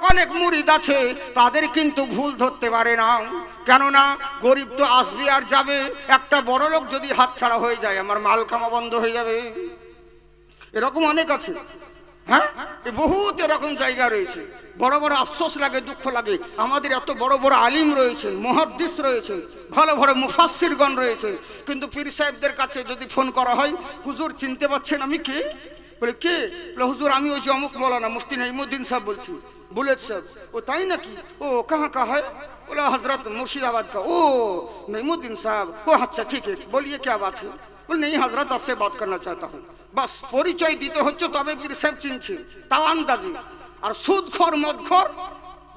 অনেক মুরিদ আছে তাদের কিন্তু ভুল ধরতে পারে না, কেননা গরিব তো আসবে আর যাবে। একটা বড় লোক যদি হাতছাড়া হয়ে যায় আমার মাল কামা বন্ধ হয়ে যাবে, এরকম অনেক আছে। হ্যাঁ, বহুত এরকম জায়গা রয়েছে। বড় বড় আফসোস লাগে, দুঃখ লাগে, আমাদের এত বড় বড় আলিম রয়েছেন, মুহাদ্দিস রয়েছেন, ভালো ভালো মুফাসসিরগণ রয়েছেন, কিন্তু পীর সাহেবদের কাছে যদি ফোন করা হয়, হুজুর চিনতে পারছেন আমি কে? বলে কে? বলে হুজুর আমি ওই যে অমুক মৌলানা মুফতি নাইমুদ্দিন সাহেব বলছি। বুলেট সাহেব? ও তাই নাকি? ও কাহা কা है? बोला हजरत मुर्शिदाबाद का। ओ नईमुद्दीन साहब, ओ अच्छा ठीक है, बोलिए क्या बात है? बोले नहीं हजरत आपसे बात करना चाहता हूँ। बस পরিচয় দিতে হচ্ছে, তবে পীর সাহেব চিনছে, তাও আন্দাজে। আর সুদখোর মদখোর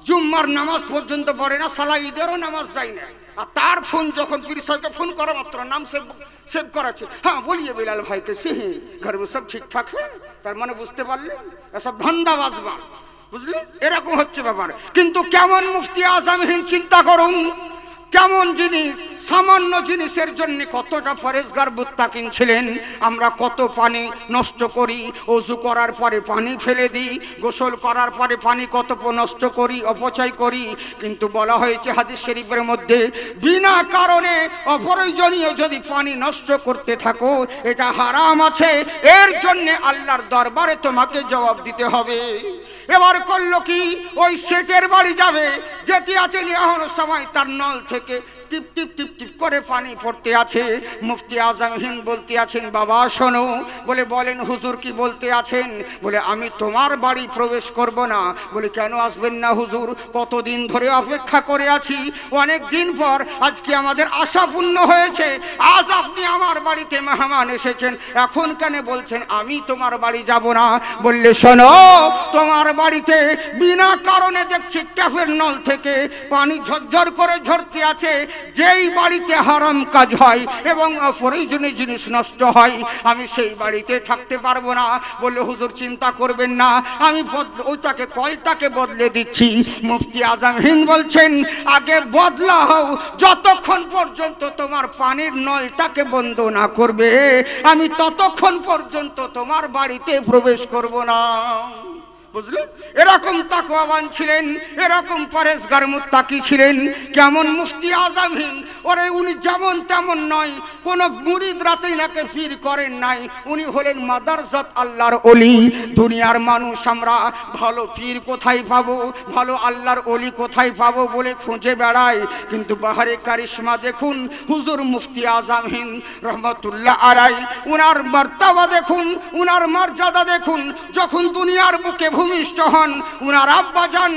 জুম্মার নামাজ পর্যন্ত পড়ে না, সালা ঈদেরও নামাজ যায় না, আর তার ফোন যখন পীর সাহেবকে ফোন করা মাত্র নাম সেভ করাচ্ছে। হ্যাঁ বলিয়ে বিলাল ভাই কে সে ঘর में सब ठीक ठाक है। তার মানে বুঝতে পারলেন এসব ধান্দাবাজ বান, বুঝলেন? এরকম হচ্ছে ব্যাপার। কিন্তু কেমন মুফতি আজম হিন্দ চিন্তা করুন, কেমন জিনিস, সামান্য জিনিসের জন্য কতটা পরেশগার মুত্তাকিন ছিলেন। আমরা কত পানি নষ্ট করি, ওযু করার পরে পানি ফেলে দিই, গোসল করার পরে পানি কত নষ্ট করি, অপচয় করি। কিন্তু বলা হয়েছে হাদিস শরীফের মধ্যে, বিনা কারণে অপ্রয়োজনীয় যদি পানি নষ্ট করতে থাকো এটা হারাম আছে, এর জন্য আল্লাহর দরবারে তোমাকে জবাব দিতে হবে। এবার করলো কি, ওই শেখের বাড়ি যাবে, যেতে আছে এখনো সময় তার নল থেকে টিপ টিপ টিপ টিপ করে পানি পড়তে আছে। মুফতি আজম হিন্দ বলতে আছেন, বাবা শোনো। বলে বলেন হুজুর কি বলতে আছেন? বলে আমি তোমার বাড়ি প্রবেশ করব না। বলে কেন আসবেন না হুজুর? কতদিন ধরে অপেক্ষা করে আছি, অনেক দিন পর আজকে আমাদের আশা পূর্ণ হয়েছে, আজ আপনি আমার বাড়িতে মেহমান এসেছেন, এখন কেন বলছেন আমি তোমার বাড়ি যাব না? বললে শোনো, তোমার বাড়িতে বিনা কারণে দেখছি ট্যাপের নল থেকে পানি ঝরঝর করে ঝরতে আছে। যেই বাড়িতে হারাম কাজ হয় এবং অপ্রয়োজনীয় জিনিস নষ্ট হয়, আমি সেই বাড়িতে থাকতে পারবো না। বললে হুজুর চিন্তা করবেন না, আমি ওইটাকে কয়টাকে বদলে দিচ্ছি। মুফতি আজম হিন্দ বলছেন, আগে বদলা হও, যতক্ষণ পর্যন্ত তোমার পানির নলটাকে বন্ধ না করবে আমি ততক্ষণ পর্যন্ত তোমার বাড়িতে প্রবেশ করব না। বুঝলেন? এরকম তাকওয়াবান ছিলেন, এরকম পরেশগার মুত্তাকি ছিলেন। কেমন মুফতি আজম হিন্দ, ওরে উনি যেমন তেমন নয়, কোন মুরিদ রাতেই নাকে ফির করেন নাই, উনি হলেন মাদারজাত আল্লাহর ওলি। দুনিয়ার মানুষ আমরা ভালো পীর কোথায় পাবো, ভালো আল্লাহর ওলি কোথায় পাবো বলে খুঁজে বেড়ায়, কিন্তু বাহারে কারিশমা দেখুন হুজুর মুফতি আজম হিন্দ রহমতুল্লাহ আলাইহি, উনার মর্তবা দেখুন, উনার মর্যাদা দেখুন। যখন দুনিয়ার বুকে ভূমিষ্ঠ হন, উনার আব্বাজান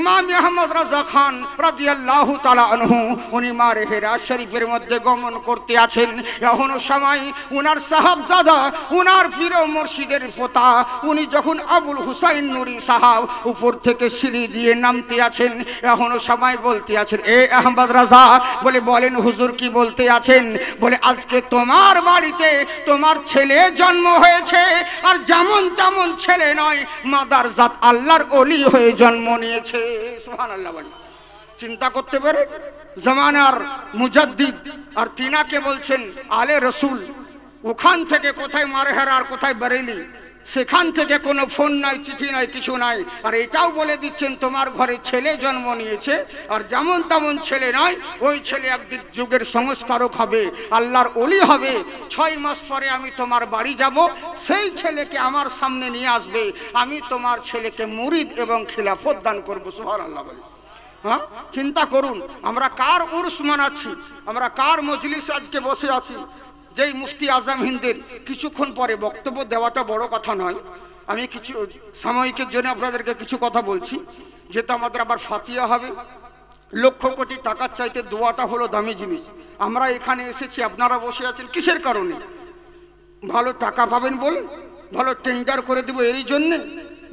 ইমাম আহমদ রাজা খান রাদিয়াল্লাহু তাআলা আনহু, উনি মারে হেরা শরীফের মধ্যে গমন করতে আছেন। এখনো সময় উনার সাহাবজাদা, উনার পীর মুর্শিদের পোতা, উনি যখন আবুল হুসাইন নুরি সাহাব উপর থেকে সিঁড়ি দিয়ে নামতে আছেন, এখনো সময় বলতে আছেন, এ আহমদ রাজা। বলে বলেন হুজুর কি বলতে আছেন? বলে আজকে তোমার বাড়িতে তোমার ছেলে জন্ম হয়েছে, আর যেমন তেমন ছেলে নয়, মাদারজাত আল্লাহর ওলি হয়ে জন্ম নিয়েছে। সুবহানাল্লাহ। চিন্তা করতে পারে জামানার মুজাদ্দিদ, আর তিনাকে বলছেন আলে রসুল। ওখান থেকে কোথায় মারহেরা আর কোথায় বেরেলি, সেখান থেকে কোনো ফোন নাই, চিঠি নাই, কিছু নাই, আর এটাও বলে দিচ্ছেন তোমার ঘরে ছেলে জন্ম নিয়েছে, আর যেমন তেমন ছেলে নয়, ওই ছেলে একদিন যুগের সংস্কারক হবে, আল্লাহর ওলি হবে। 6 মাস পরে আমি তোমার বাড়ি যাব, সেই ছেলেকে আমার সামনে নিয়ে আসবে, আমি তোমার ছেলেকে মুরিদ এবং খিলাফত দান করবো। সুবহানাল্লাহ বলে। হ্যাঁ, চিন্তা করুন, আমরা কার উরস মানাচ্ছি, আমরা কার মজলিস আজকে বসে আছি। যেই মুফতি আজম হিন্দের কিছুক্ষণ পরে বক্তব্য দেওয়াটা বড় কথা নয়, আমি কিছু সাময়িকের জন্য আপনাদেরকে কিছু কথা বলছি, যেটা আমাদের আবার ফাতিহা হবে। লক্ষ কোটি টাকার চাইতে দোয়াটা হলো দামি জিনিস। আমরা এখানে এসেছি, আপনারা বসে আছেন কিসের কারণে? ভালো টাকা পাবেন বলে, ভালো টেন্ডার করে দেবো এরই জন্যে?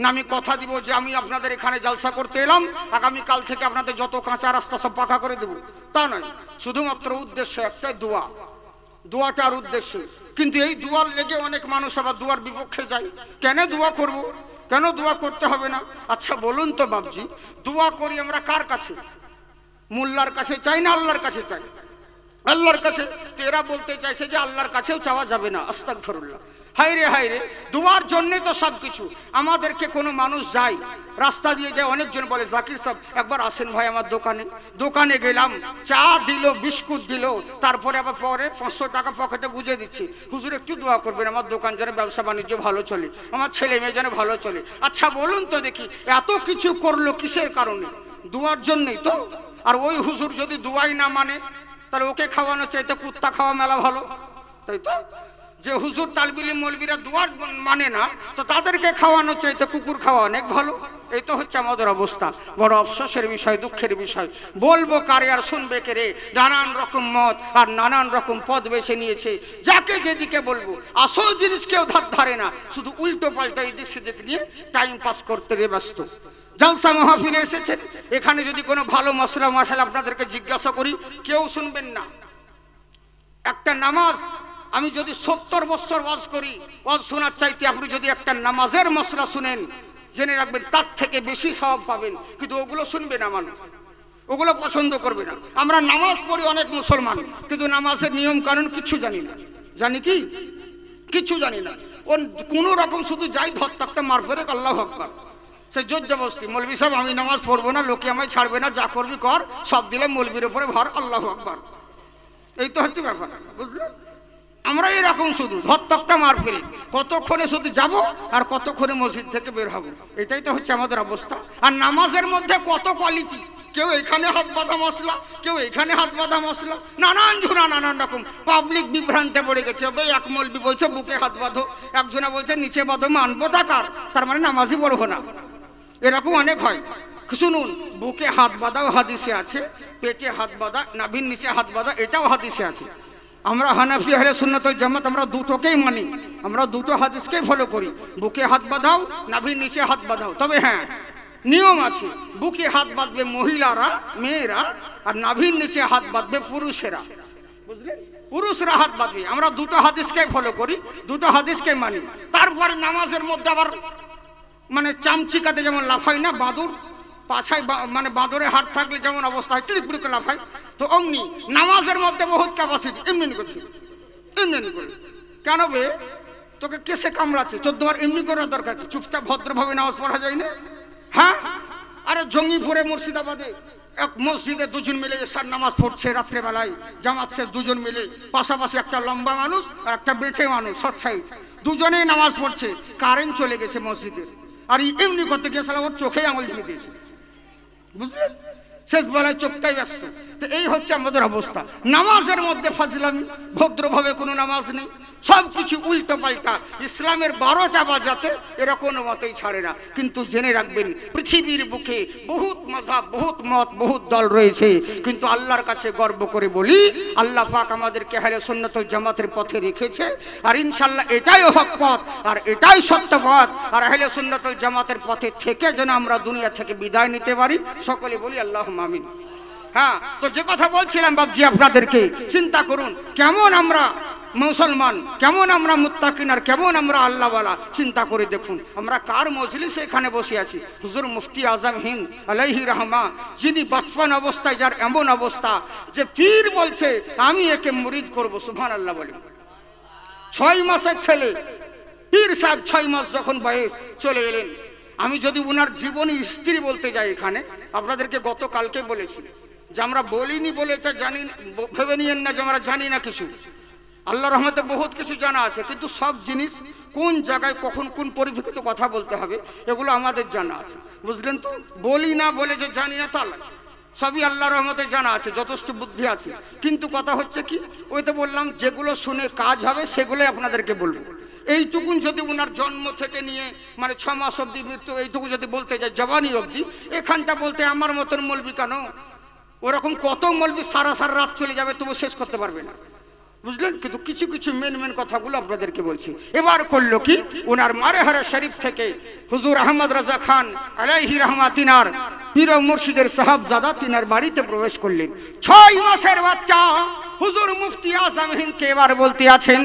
না আমি কথা দিব যে আমি আপনাদের এখানে জলসা করতে এলাম, আগামীকাল থেকে আপনাদের যত কাঁচা রাস্তা সব পাকা করে দেবো, তা নয়। শুধুমাত্র উদ্দেশ্য একটাই, দোয়া। দোয়াটার উদ্দেশ্য। কিন্তু এই দোয়ার লেগে অনেক মানুষ আবার দোয়ার বিপক্ষে যায়। কেন দোয়া করব, কেন দোয়া করতে হবে না? আচ্ছা বলুন তো বাবজি, দোয়া করি আমরা কার কাছে? মোল্লার কাছে চাই না আল্লাহর কাছে চাই? আল্লাহর কাছে। তো এরা বলতে চাইছে যে আল্লাহর কাছেও চাওয়া যাবে না, আস্তাগফিরুল্লাহ। হায় রে দুয়ার জন্যে তো সব কিছু। আমাদেরকে কোনো মানুষ যায় রাস্তা দিয়ে যায়, অনেকজন বলে জাকির সাহেব একবার আসেন ভাই আমার দোকানে গেলাম, চা দিল, বিস্কুট দিল, তারপরে আবার পরে 500 টাকা পকেটে গুঁজে দিচ্ছি, হুজুর একটু দোয়া করবেন আমার দোকান যেন ব্যবসা বাণিজ্য ভালো চলে, আমার ছেলে মেয়ে যেন ভালো চলে। আচ্ছা বলুন তো দেখি এত কিছু করলো কিসের কারণে? দুয়ার জন্যই তো। আর ওই হুজুর যদি দুয়াই না মানে তাহলে ওকে খাওয়ানো চাইতে কুত্তা খাওয়া মেলা ভালো, তাই তো? যে হুজুর তালবিলি মৌলবীরা দুয়ার মানে না, তো তাদেরকে খাওয়ানো চাইতে কুকুর খাওয়া অনেক ভালো। এই তো হচ্ছে আমাদের অবস্থা। বড় আফসোসের বিষয়, দুঃখের বিষয়। বলবো কারে আর শুনবে কে রে? নানান রকম মত আর নানান রকম পদ বেছে নিয়েছে, যাকে যেদিকে বলবো আসল জিনিস কেউ ধারে না, শুধু উল্টো পাল্টা এদিক সেদিক নিয়ে টাইম পাস করতে রে ব্যস্ত। জলসা মাহফিলে এসেছেন, এখানে যদি কোনো ভালো মশলা মশালা আপনাদেরকে জিজ্ঞাসা করি কেউ শুনবেন না। একটা নামাজ আমি যদি 70 বছর ওয়াজ করি, ওয়াজ শোনার চাইতে আপনি যদি একটা নামাজের মশলা শুনেন, জেনে রাখবেন তার থেকে বেশি সওয়াব পাবেন। কিন্তু ওগুলো শুনবে না মানুষ, ওগুলো পছন্দ করবে না। আমরা নামাজ পড়ি অনেক মুসলমান, কিন্তু নামাজের নিয়ম কানুন কিছু জানি না। জানি কি? কিছু জানি না। ও কোনো রকম শুধু যাই ধর থাকতে মার ফেরে আল্লাহু আকবার, সে জোর জবরদস্তি। মৌলবী সাহেব আমি নামাজ পড়বো না, লোকে আমায় ছাড়বে না, যা করবি কর, সব দিলে মৌলবীর উপরে ভর, আল্লাহু আকবার। এই তো হচ্ছে ব্যাপার, বুঝলেন? আমরা এরকম শুধু ধরতক্তা মার ফেলি, কতক্ষণে শুধু যাব আর কতক্ষণে মসজিদ থেকে বের হব, এটাই তো হচ্ছে আমাদের অবস্থা। আর নামাজের মধ্যে কত কোয়ালিটি, কেউ এখানে হাত বাঁধা মশলা, কেউ এখানে হাত বাঁধা মশলা, নানান ঝুনা নানান রকম। পাবলিক বিভ্রান্তে পড়ে গেছে। এক মৌলবি বলছে বুকে হাত বাঁধো, একজনা বলছে নিচে বাঁধো, মানবো টাকার, তার মানে নামাজই পড়বো না। এরকম অনেক হয়। শুনুন, বুকে হাত বাঁধাও হাদিসে আছে, পেটে হাত বাঁধা, নাভির নিচে হাত বাঁধা, এটাও হাদিসে আছে। আমরা হানাফি আহলে সুন্নাত ওয়াল জামাত আমরা দুটোকেই মানি, আমরা দুটো হাদিসকেই ফলো করি। বুকে হাত বাঁধাও, নাভির নিচে হাত বাঁধাও। তবে হ্যাঁ, নিয়ম আছে, বুকে হাত বাঁধবে মহিলারা, মেয়েরা, আর নাভির নিচে হাত বাঁধবে পুরুষেরা, বুঝলেন? পুরুষরা হাত বাঁধবে। আমরা দুটো হাদিসকেই ফলো করি, দুটো হাদিসকেই মানি। তারপরে নামাজের মধ্যে আবার মানে চামচিকাতে যেমন লাফাই না বাদুর, পাছায় মানে বাদরে হাত থাকলে যেমন অবস্থা হয় টিড়িক করে লাফাই, তো অমনি নামাজের মধ্যে বহুত ক্যাপাসিটি। এমনি করছি, এমনি করে কেন বে? তোকে কেসে কামড়াচ্ছে 14 বার এমনি করার দরকার কি? চুপচাপ ভদ্রভাবে নামাজ পড়া যায় না? হ্যাঁ, আরে জঙ্গিপুরে মুর্শিদাবাদে এক মসজিদে দুজন মিলে এশার নামাজ পড়ছে রাত্রেবেলায়, জামাত শেষ, দুজন মিলে পাশাপাশি, একটা লম্বা মানুষ আর একটা বেঁচে মানুষ, সৎ সাইড, দুজনেই নামাজ পড়ছে। কারেন্ট চলে গেছে মসজিদের, আর এমনি করতে গিয়ে সালা ওর চোখেই আঙুল দিয়ে দিয়েছে, বুঝলেন? শেষ বেলায় চোখটাই ব্যস্ত। তো এই হচ্ছে আমাদের অবস্থা। নামাজের মধ্যে ফাজলামি, ভদ্রভাবে কোনো নামাজ নেই, সব কিছু উল্টো পাল্টা। ইসলামের 12টা বাজাতে এরা কোনো মতেই ছাড়ে না। কিন্তু জেনে রাখবেন, পৃথিবীর বুকে বহুত মাযহাব, বহুত মত, বহুত দল রয়েছে, কিন্তু আল্লাহর কাছে গর্ব করে বলি আল্লাহ পাক আমাদেরকে আহলে সুন্নাত ওয়াল জামাতের পথে রেখেছে। আর ইনশাআল্লাহ এটাই হক পথ, আর এটাই সত্য পথ। আর আহলে সুন্নাত ওয়াল জামাতের পথে থেকে যেন আমরা দুনিয়া থেকে বিদায় নিতে পারি, সকলে বলি আল্লাহুম্মা আমিন। হ্যাঁ, তো যে কথা বলছিলাম বাবজি আপনাদেরকে, চিন্তা করুন কেমন আমরা মুসলমান, কেমন আমরা মুত্তাকিন, আর কেমন আমরা আল্লাহওয়ালা। চিন্তা করে দেখুন আমরা কার মজলিসে এখানে বসে আছি। হুজুর মুফতি আজম হিন্দ আলাইহি রহমা, যিনি বচপন অবস্থায় যার এমন অবস্থা যে পীর বলছে আমি একে মুরিদ করব, সুবহানাল্লাহ বলে। 6 মাসের ছেলে পীর সাহেব, 6 মাস যখন বয়স চলে এলেন। আমি যদি ওনার জীবনী স্ত্রী বলতে যাই এখানে, আপনাদেরকে গতকালকে বলেছি যে আমরা বলিনি বলে এটা জানি, ভেবে নিয়েন না যে আমরা জানি না কিছু। আল্লাহর রহমতে বহুত কিছু জানা আছে, কিন্তু সব জিনিস কোন জায়গায় কখন কোন পরিপ্রেক্ষিতে কথা বলতে হবে এগুলো আমাদের জানা আছে, বুঝলেন তো? বলি না বলে যে জানি না তা নয়, সবই আল্লাহর রহমতে জানা আছে, যথেষ্ট বুদ্ধি আছে। কিন্তু কথা হচ্ছে কি, ওই তো বললাম যেগুলো শুনে কাজ হবে সেগুলোই আপনাদেরকে বলবো। এইটুকুন যদি ওনার জন্ম থেকে নিয়ে মানে 6 মাস অবধি মৃত্যু, এইটুকু যদি বলতে যায় জবানি অবধি, এখানটা বলতে আমার মতন মৌলবি কেন, ওরকম কত মৌলবি সারা রাত চলে যাবে তবু শেষ করতে পারবে না, বুঝলেন? কিন্তু কিছু কিছু মেন কথাগুলো আপনাদেরকে বলছি। এবার করলো কি, ওনার মারেহারা শরীফ থেকে হুজুর আহমদ রাজা খান আলাইহি রহমা তিনার পীর মুর্শিদের সাহাবজাদা তিনার বাড়িতে প্রবেশ করলেন। 6 মাসের বাচ্চা হুজুর মুফতি আজম হিন্দকে এবার বলতে আছেন,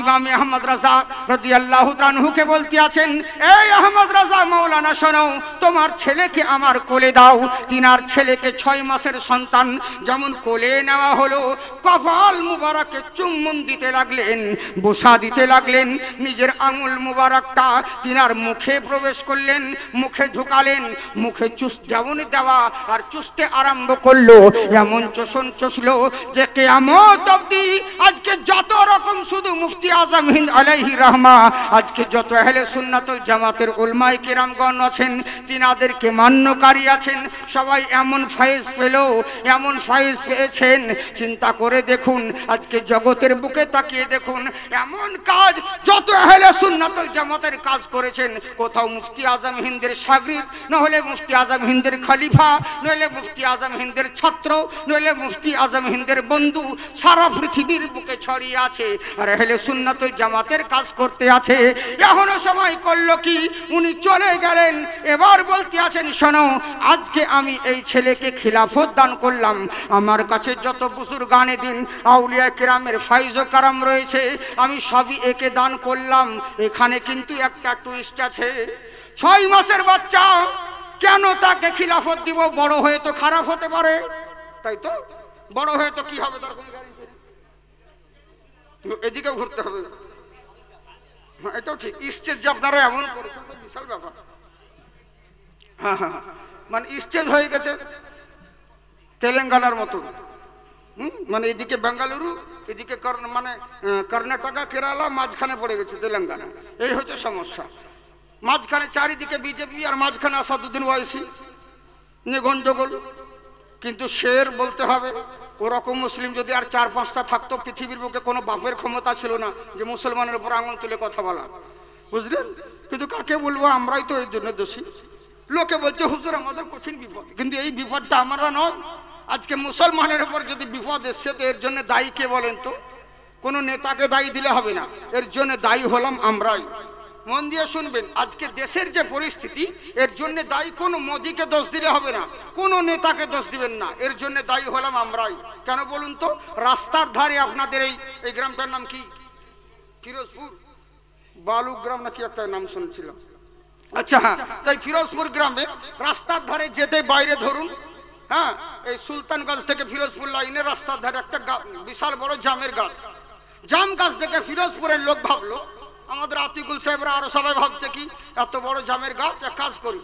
ইমাম আহমদ রাজা রাদিয়াল্লাহু তাআলা আনহুকে বলতে আছেন, এই আহমদ রাজা মাওলানা শোনো, তোমার ছেলেকে আমার কোলে দাও। তিনার ছেলেকে 6 মাসের সন্তান যেমন কোলে নেওয়া হলো, কপাল মুবারকে চুম্বন দিতে লাগলেন, বসা দিতে লাগলেন, নিজের আঙুল মুবারকটা তিনার মুখে প্রবেশ করলেন, মুখে ঢুকালেন, মুখে যেমন দেওয়া আর চুষতে আরম্ভ করলো, এমন চোষণ চষলো যে কিয়ামত অবধি আজকে যত রকম শুধু মুফতি আজম হিন্দ আলাইহি রহমা, আজকে যত আহলে সুন্নাতুল জামাতের উলমায়ে কিরামগণ আছেন, তিনাদেরকে মান্যকারী আছেন, সবাই এমন ফায়েজ পেল, এমন ফায়েজ পেয়েছেন। চিন্তা করে দেখুন, আজকে জগতের বুকে তাকিয়ে দেখুন, এমন কাজ যত আহলে সুন্নাতুল জামাতের কাজ করেছেন, কোথাও মুফতি আজম হিন্দের শাগরিদ, নহলে মুফতি আজম হিন্দের খলিফা, নইলে মুফতি আজম হিন্দের ছাত্র, নইলে মুফতি আজম হিন্দের বন্ধু সারা পৃথিবীর বুকে ছড়িয়ে আছে, আর আহলে সুন্নাতুল জামাতের কাজ করতে আছে। এখনো সময় করলো কি, উনি চলে গেলেন। এবার বলতে আছেন, শোনো, আজকে আমি এই ছেলেকে খিলাফত দান করলাম, আমার কাছে যত বুজুর্গানে দিন আউলিয়া কিরামের ফাইজ ও কারাম রয়েছে, আমি সবই একে দান করলাম। এখানে কিন্তু একটা টুইস্ট আছে। 6 মাসের বাচ্চা, কেন তাকে খিলাফত দিব? বড় হয়ে তো খারাপ হতে পারে, তাই তো? বড় হয়ে তো কি হবে তার কোনো গ্যারান্টি নেই, এদিকেও ঘুরতে হবে। হ্যাঁ, এটাও ঠিক। স্টেজ যে আপনারা এমন করেছেন, বিশাল ব্যাপার। হ্যাঁ হ্যাঁ, মানে স্টেজ হয়ে গেছে তেলেঙ্গানার মতো। মানে এদিকে বেঙ্গালুরু, এদিকে মানে কর্ণাটকা, কেরালা, মাঝখানে পড়ে গেছে তেলেঙ্গানা। এই হচ্ছে সমস্যা। মাঝখানে চারিদিকে বিজেপি, আর মাঝখানে আসাদুদ্দিন ওয়াইসি, নিয়ে গন্ডগোল। কিন্তু শের বলতে হবে, ওরকম মুসলিম যদি আর 4-5টা থাকতো, পৃথিবীর বুকে কোনো বাপের ক্ষমতা ছিল না যে মুসলমানের উপর আঙুল তুলে কথা বলা, বুঝলেন? কিন্তু কাকে বলবো, আমরাই তো এর জন্য দোষী। লোকে বলছে হুজুর আমাদের কঠিন বিপদ, কিন্তু এই বিপদটা আমরা নয়। আজকে মুসলমানের উপর যদি বিপদ এসছে, তো এর জন্য দায়ী কে বলেন তো? কোনো নেতাকে দায়ী দিলে হবে না, এর জন্য দায়ী হলাম আমরাই। মন দিয়ে শুনবেন, আজকে দেশের যে পরিস্থিতি, এর জন্য দায়ী কোনো মোদিকে দোষ দিলে হবে না, কোনো নেতাকে দোষ দিবেন না, এর জন্য দায়ী হলাম আমরাই। কেন বলুন তো? রাস্তার ধারে আপনাদের এই গ্রামটার নাম কি? ফিরোজপুর বালুগ্রাম নাকি একটা নাম শুনছিলাম। আচ্ছা হ্যাঁ, তাই ফিরোজপুর গ্রামে রাস্তার ধারে যেতে বাইরে ধরুন, হ্যাঁ, এই সুলতানগঞ্জ থেকে ফিরোজপুর লাইনে রাস্তার ধারে একটা বিশাল বড় জামের গাছ। জাম গাছ থেকে ফিরোজপুরের লোক ভাবলো, আমাদের আতিকুল সাহেবরা আরো সবাই ভাবছে কি, এত বড় জামের গাছ, এক কাজ করি,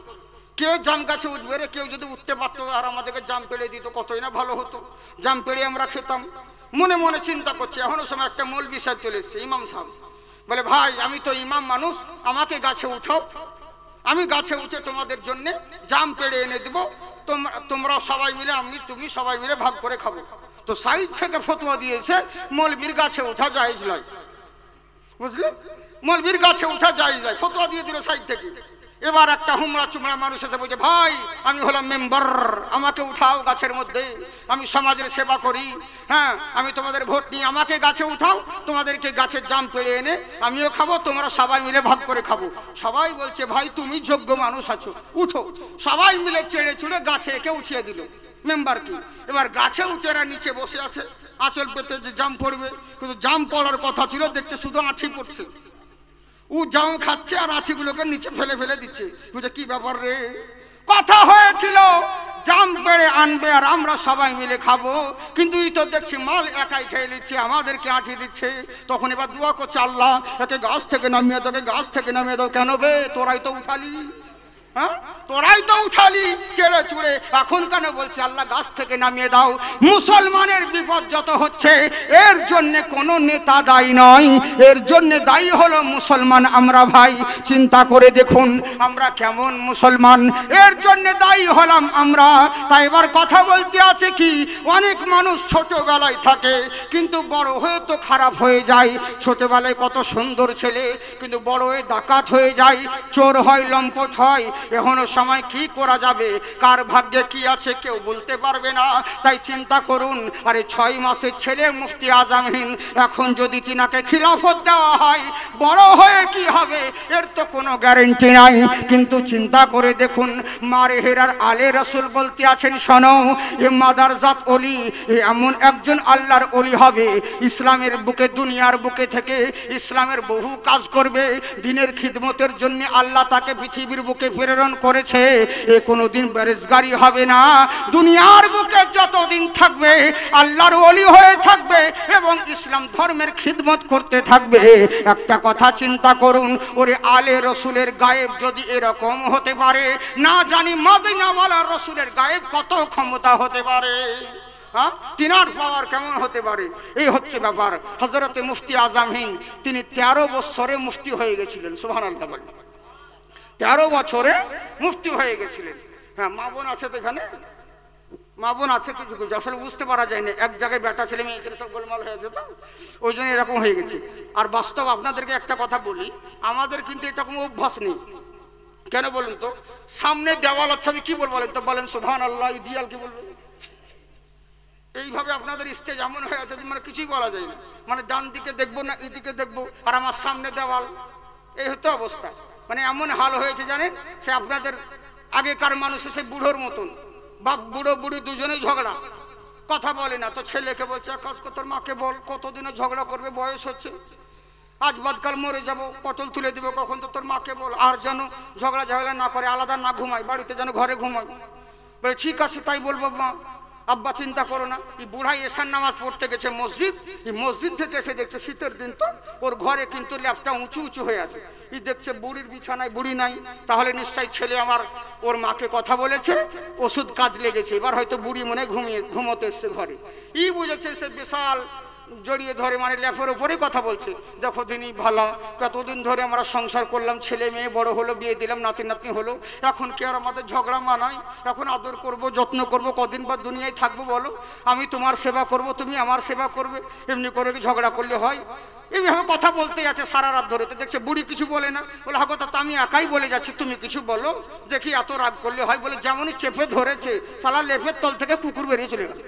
কেউ জাম গাছে উঠবে রে, কেউ যদি উঠতে পারতো আর আমাদেরকে জাম পেড়ে দিত, কতই না ভালো হতো, জাম পেড়ে আমরা খেতাম। মনে মনে চিন্তা করছে, এখনো সময় একটা মৌলবি সাহেব চলে এসছে, ইমাম সাহেব। বলে, ভাই আমি তো ইমাম মানুষ, আমাকে গাছে উঠাও, আমি গাছে উঠে তোমাদের জন্য জাম পেড়ে এনে দেবো, তোমরা সবাই মিলে, তুমি সবাই মিলে ভাগ করে খাবো। তো সাইড থেকে ফতোয়া দিয়েছে মৌলবীর গাছে উঠা জায়েজ নয়, বুঝলেন? মৌলবীর গাছে উঠা জায়েজ নয়, ফতোয়া দিয়ে দিল সাইড থেকে। এবার একটা হুমড়া চুমড়া মানুষ এসে বলছে, ভাই আমি হলাম মেম্বার, আমাকে উঠাও গাছের মধ্যে, আমি সমাজের সেবা করি, হ্যাঁ, আমি তোমাদের ভোট নিই, আমাকে গাছে উঠাও, তোমাদেরকে গাছের জাম পেড়ে এনে আমিও খাবো, তোমরা সবাই মিলে ভাগ করে খাবো। সবাই বলছে, ভাই তুমি যোগ্য মানুষ আছো, উঠো। সবাই মিলে চেড়ে চুড়ে গাছে একে উঠিয়ে দিল মেম্বার কি। এবার গাছে উঠে এরা নিচে বসে আছে, আঁচল পেতে যে জাম পড়বে, কিন্তু জাম পড়ার কথা ছিল, দেখছে শুধু আঁঠি পড়ছে। ও জাম খাচ্ছে আর আঁঠিগুলোকে নিচে ফেলে ফেলে দিচ্ছে। বুঝে কি ব্যাপার রে? কথা হয়েছিল জাম পেড়ে আনবে আর আমরা সবাই মিলে খাবো, কিন্তু এই তো দেখছি মাল একাই খেয়ে নিচ্ছে, আমাদেরকে আঁঠি দিচ্ছে। তখন এবার দোয়া করছে, আল্লাহ একে গাছ থেকে নামিয়ে দাও, গাছ থেকে নামিয়ে দাও। কেন বে? তোরাই তো উঠালি, হ্যাঁ, তোরাই তো উঠালি চেড়ে চুড়ে, এখন কেন বলছে আল্লাহ গাছ থেকে নামিয়ে দাও? মুসলমানের বিপদ যত হচ্ছে, এর জন্য কোনো নেতা দায়ী নয়, এর জন্য দায়ী হলো মুসলমান আমরা। ভাই চিন্তা করে দেখুন আমরা কেমন মুসলমান, এর জন্য দায়ী হলাম আমরা। তাই এবার কথা বলতে আছে কি, অনেক মানুষ ছোটবেলায় থাকে কিন্তু বড় হয়ে তো খারাপ হয়ে যায়। ছোটবেলায় কত সুন্দর ছেলে, কিন্তু বড় হয়ে ডাকাত হয়ে যায়, চোর হয়, লম্পট হয়। এখনো সময় কি করা যাবে, কার ভাগ্যে কি আছে কেউ বলতে পারবে না। তাই চিন্তা করুন, আরে 6 মাসের ছেলে মুফতি আজম হিন্দ, এখন যদি তিনাকে খিলাফত দেওয়া হয় বড় হয়ে কি হবে এর তো কোনো গ্যারেন্টি নাই। কিন্তু চিন্তা করে দেখুন, মারে হেরার আলে রসুল বলতে আছেন, শোনো এ মাদারজাত ওলি, এমন একজন আল্লাহর ওলি হবে, ইসলামের বুকে দুনিয়ার বুকে থেকে ইসলামের বহু কাজ করবে, দিনের খিদমতের জন্য আল্লাহ তাকে পৃথিবীর বুকে প্রেরণ করেছে। এ কোনোদিন বেরোজগারি হবে না, দুনিয়ার বুকে যতদিন থাকবে আল্লাহর ওলি হয়ে থাকবে এবং ইসলাম ধর্মের খিদমত করতে থাকবে। একটা কথা চিন্তা করুন, ওরে আলে রসুলের গায়েব যদি এরকম হতে পারে, না জানি মদিনাওয়ালা রসুলের গায়েব কত ক্ষমতা হতে পারে, তিনার পাওয়ার কেমন হতে পারে। এই হচ্ছে ব্যাপার। হযরতে মুফতি আজম হিন্দ তিনি 13 বছরে মুফতি হয়ে গেছিলেন। সুবহানাল্লাহ বলেন, 13 বছরে মুফতি হয়ে গেছিলেন। হ্যাঁ, মা বোন আছে তো এখানে, মা বোন আছে কিছু কিছু, আসলে বুঝতে পারা যায় না, এক জায়গায় বেটা ছেলে মেয়ে ছেলে সব গোলমাল হয়ে যেত, ওই জন্য এরকম হয়ে গেছে। আর বাস্তব আপনাদেরকে একটা কথা বলি, আমাদের কিন্তু এরকম অভ্যাস নেই। কেন বলুন তো, সামনে দেওয়াল আছে, আমি কি বলবো বলেন তো, বলেন সুবহানাল্লাহ, ইদিয়াল কি বলবো, এইভাবে আপনাদের স্টেজ এমন হয়ে আছে যে মানে কিছুই বলা যায় না, মানে ডান দিকে দেখবো না এদিকে দেখবো, আর আমার সামনে দেওয়াল, এই হতো অবস্থা। মানে এমন হাল হয়েছে জানেন, সে আপনাদের আগেকার মানুষ সে বুড়োর মতন, বাপ বুড়ো বুড়ি দুজনেই ঝগড়া, কথা বলে না। তো ছেলেকে বলছে কাজ কর, তোর মাকে বল, কতদিনে ঝগড়া করবে, বয়স হচ্ছে, আজ বাদকাল মরে যাব, পটল তুলে দিব কখন, তো তোর মাকে বল, আর যেন ঝগড়া ঝগড়া না করে, আলাদা না ঘুমায়, বাড়িতে যেন ঘরে ঘুমায়। বলে ঠিক আছে তাই বলবো মা। আব্বা চিন্তা করো না, এই বুড়াই এশার নামাজ পড়তে গেছে মসজিদ, এই মসজিদ থেকে এসে দেখছে শীতের দিন তো ওর ঘরে কিন্তু ল্যাপটা উঁচু উঁচু হয়ে আছে, এই দেখছে বুড়ির বিছানায় বুড়ি নাই, তাহলে নিশ্চয়ই ছেলে আমার ওর মাকে কথা বলেছে, ওষুধ কাজ লেগেছে, এবার হয়তো বুড়ি মনে ঘুমোতে এসছে ঘরে। ই বুঝেছে সে বিশাল জড়িয়ে ধরে মানে ল্যাপের উপরেই কথা বলছে, দেখো দিনই ভালো, কতদিন ধরে আমরা সংসার করলাম, ছেলে মেয়ে বড় হলো, বিয়ে দিলাম, নাতি নাতনি হলো, এখন কি আর আমাদের ঝগড়া মানায়, এখন আদর করব, যত্ন করব, কদিন বা দুনিয়ায় থাকবো বলো, আমি তোমার সেবা করব, তুমি আমার সেবা করবে, এমনি করে কি ঝগড়া করলে হয়? এইভাবে কথা বলতেই আছে সারা রাত ধরে। তো দেখছে বুড়ি কিছু বলে না, বলে হা কথা তো আমি একাই বলে যাচ্ছি, তুমি কিছু বলো দেখি, এত রাগ করলে হয়? বলে যেমনই চেপে ধরেছে সালা লেপের তল থেকে কুকুর বেরিয়ে চলে গেল,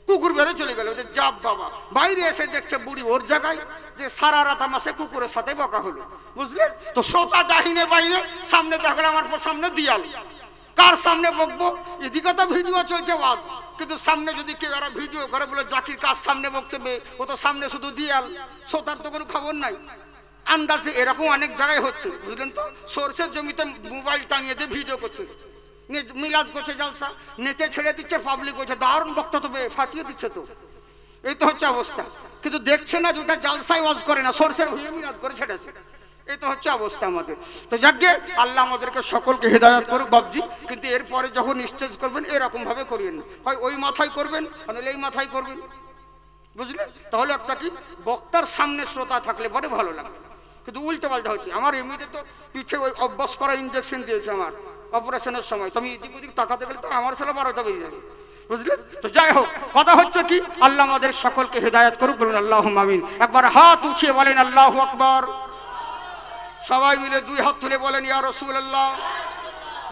কুকুর বেরো চলে গেল। যে যাব বাবা, বাইরে এসে দেখছে বুড়ি ওর জায়গায়, যে সারা রাত আমার সে কুকুরের সাথে বকা হলো, বুঝলেন তো। শ্রোতা দাহিনে বাইরে, সামনে দেখলাম আমার সামনে দিয়াল, কার সামনে বকবো, এদিকে তো ভিডিও চলছে ওয়াজ, কিন্তু সামনে যদি কেউ এরা ভিডিও করে বলে জাকির কার সামনে বকছে, ও তো সামনে শুধু দিয়াল, শ্রোতার তো কোনো খবর নাই। আন্দাজে এরকম অনেক জায়গায় হচ্ছে, বুঝলেন তো। সরষের জমিতে মোবাইল টাঙিয়ে দিয়ে ভিডিও করছে, মিলাদ করছে, জালসা নেটে ছেড়ে দিচ্ছে, পাবলিক করছে, দারুণ বক্তা তো ফাটিয়ে দিচ্ছে, তো এই তো হচ্ছে অবস্থা। কিন্তু দেখছে না যে ওটা জালসায় ওয়াজ করে না, সরষের হয়ে মিলাদ করে ছেড়েছে, এই তো হচ্ছে অবস্থা আমাদের। তো যাকে আল্লাহ আমাদেরকে সকলকে হেদায়েত করুক বাবজি। কিন্তু এরপরে যখন স্টেজ করবেন এরকম ভাবে করিয়েন না, হয় ওই মাথায় করবেন নাহলে এই মাথায় করবেন, বুঝলেন। তাহলে একটা কি বক্তার সামনে শ্রোতা থাকলে পরে ভালো লাগে, কিন্তু উল্টো পাল্টা হচ্ছে। আমার এমনিতে তো পিঠে ওই অভ্যাস করা ইঞ্জেকশন দিয়েছে আমার অপারেশনের সময়, তো আমি এদিক ওদিক তাকাতে গেলে তো আমার ছেলে 12টা বেরিয়ে যাবে, বুঝলেন তো। যাই হোক, কথা হচ্ছে কি, আল্লাহ আমাদের সকলকে হেদায়েত করুক, বলুন আল্লাহুম্মা আমিন। একবার হাত উঠিয়ে বলেন আল্লাহু আকবার, সবাই মিলে 2 হাত তুলে বলেন ইয়া রাসূলুল্লাহ।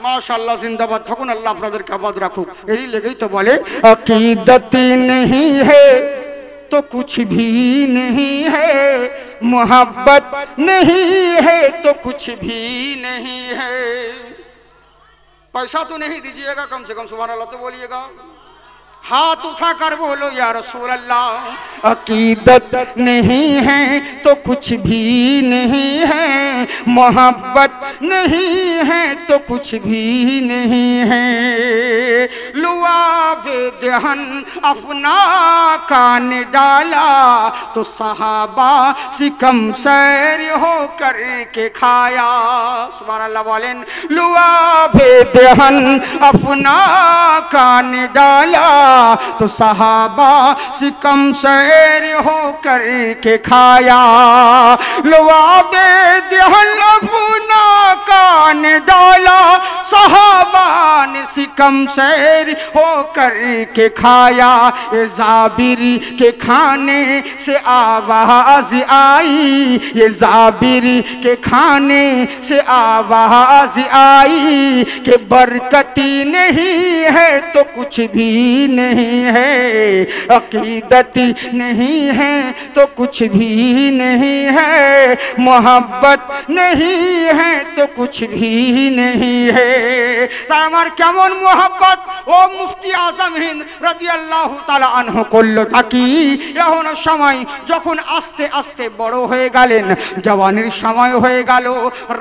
মাশাআল্লাহ, জিন্দাবাদ থাকুন, আল্লাহ আপনাদেরকে আবাদ রাখুক। এই লেগেই তো বলে अकीदत नहीं है तो कुछ भी नहीं है, मोहब्बत नहीं है तो कुछ भी नहीं है। पैसा तो नहीं दीजिएगा, कम से कम सुभान अल्लाह तो बोलिएगा। हाथ उठा कर बोलो या रसूल अल्लाह। अकीदत नहीं है तो कुछ भी नहीं है, मोहब्बत नहीं है तो कुछ भी नहीं है। लुआबे दहन अपना कान डाला तो सहाबा सिकम सैर हो करके खाया। सुभान अल्लाह बोलें। लुआबे दहन अपना कान डाला तो सहाबा सिकम सैर हो करके खाया। लुआबे दहन अपना कान डाला, सहाबा ने सिकम सैर हो कर के खाया, ये जाबिरी के खाने से आवाज आई, ये जाबिरी के खाने से आवाज आई कि बरकती नहीं है तो कुछ भी नहीं है, अकीदती नहीं है तो कुछ भी नहीं है, मोहब्बत नहीं है तो कुछ भी नहीं है। তাই আমার কেমন মোহাব্বত ও মুফতি আজম হিন্দ রাদিয়াল্লাহু তাআলা আনহু করল থাকি। এখন সময় যখন আস্তে আস্তে বড় হয়ে গেলেন, জওয়ানির সময় হয়ে গেল,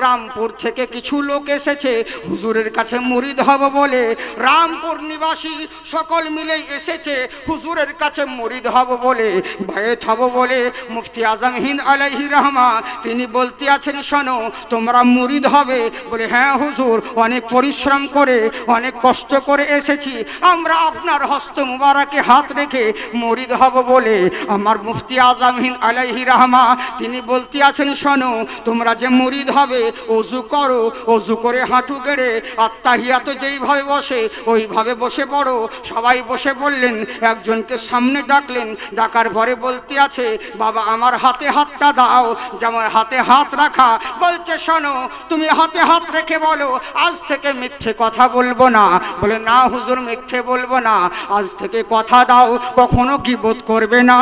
রামপুর থেকে কিছু লোক এসেছে হুজুরের কাছে মুরিদ হব বলে। রামপুর নিবাসী সকল মিলে এসেছে হুজুরের কাছে মুরিদ হব বলে, বায়াত হব বলে। মুফতি আজম হিন্দ আলাইহি রহমা তিনি বলতে আছেন, শোনো তোমরা মুরিদ হবে বলে। হ্যাঁ হুজুর, অনেক পরিশ্রম করে অনেক কষ্ট করে এসেছি আমরা আপনার হস্ত মুবারকে হাত রেখে মুরিদ হব বলে। আমার মুফতি আজম হিন্দ আলাইহি রহমা তিনি বলতে আছেন, শোনো তোমরা যে মুরিদ হবে ওযু করো, ওযু করে হাঁটু গেড়ে আত্তাহিয়াত যেইভাবে বসে ওইভাবে বসে পড়ো। সবাই বসে বললেন, একজনকে সামনে ডাকলেন, ডাকার পরে বলতে আছে, বাবা আমার হাতে হাতটা দাও। যেমন হাতে হাত রাখা, বলছে শোনো তুমি হাতে হাত রেখে বলো, আজ থেকে মিথ্যে কথা বলবো না। বলে না হুজুর মিথ্যে বলবো না, আজ থেকে কথা দাও কখনো গীবত করবে না,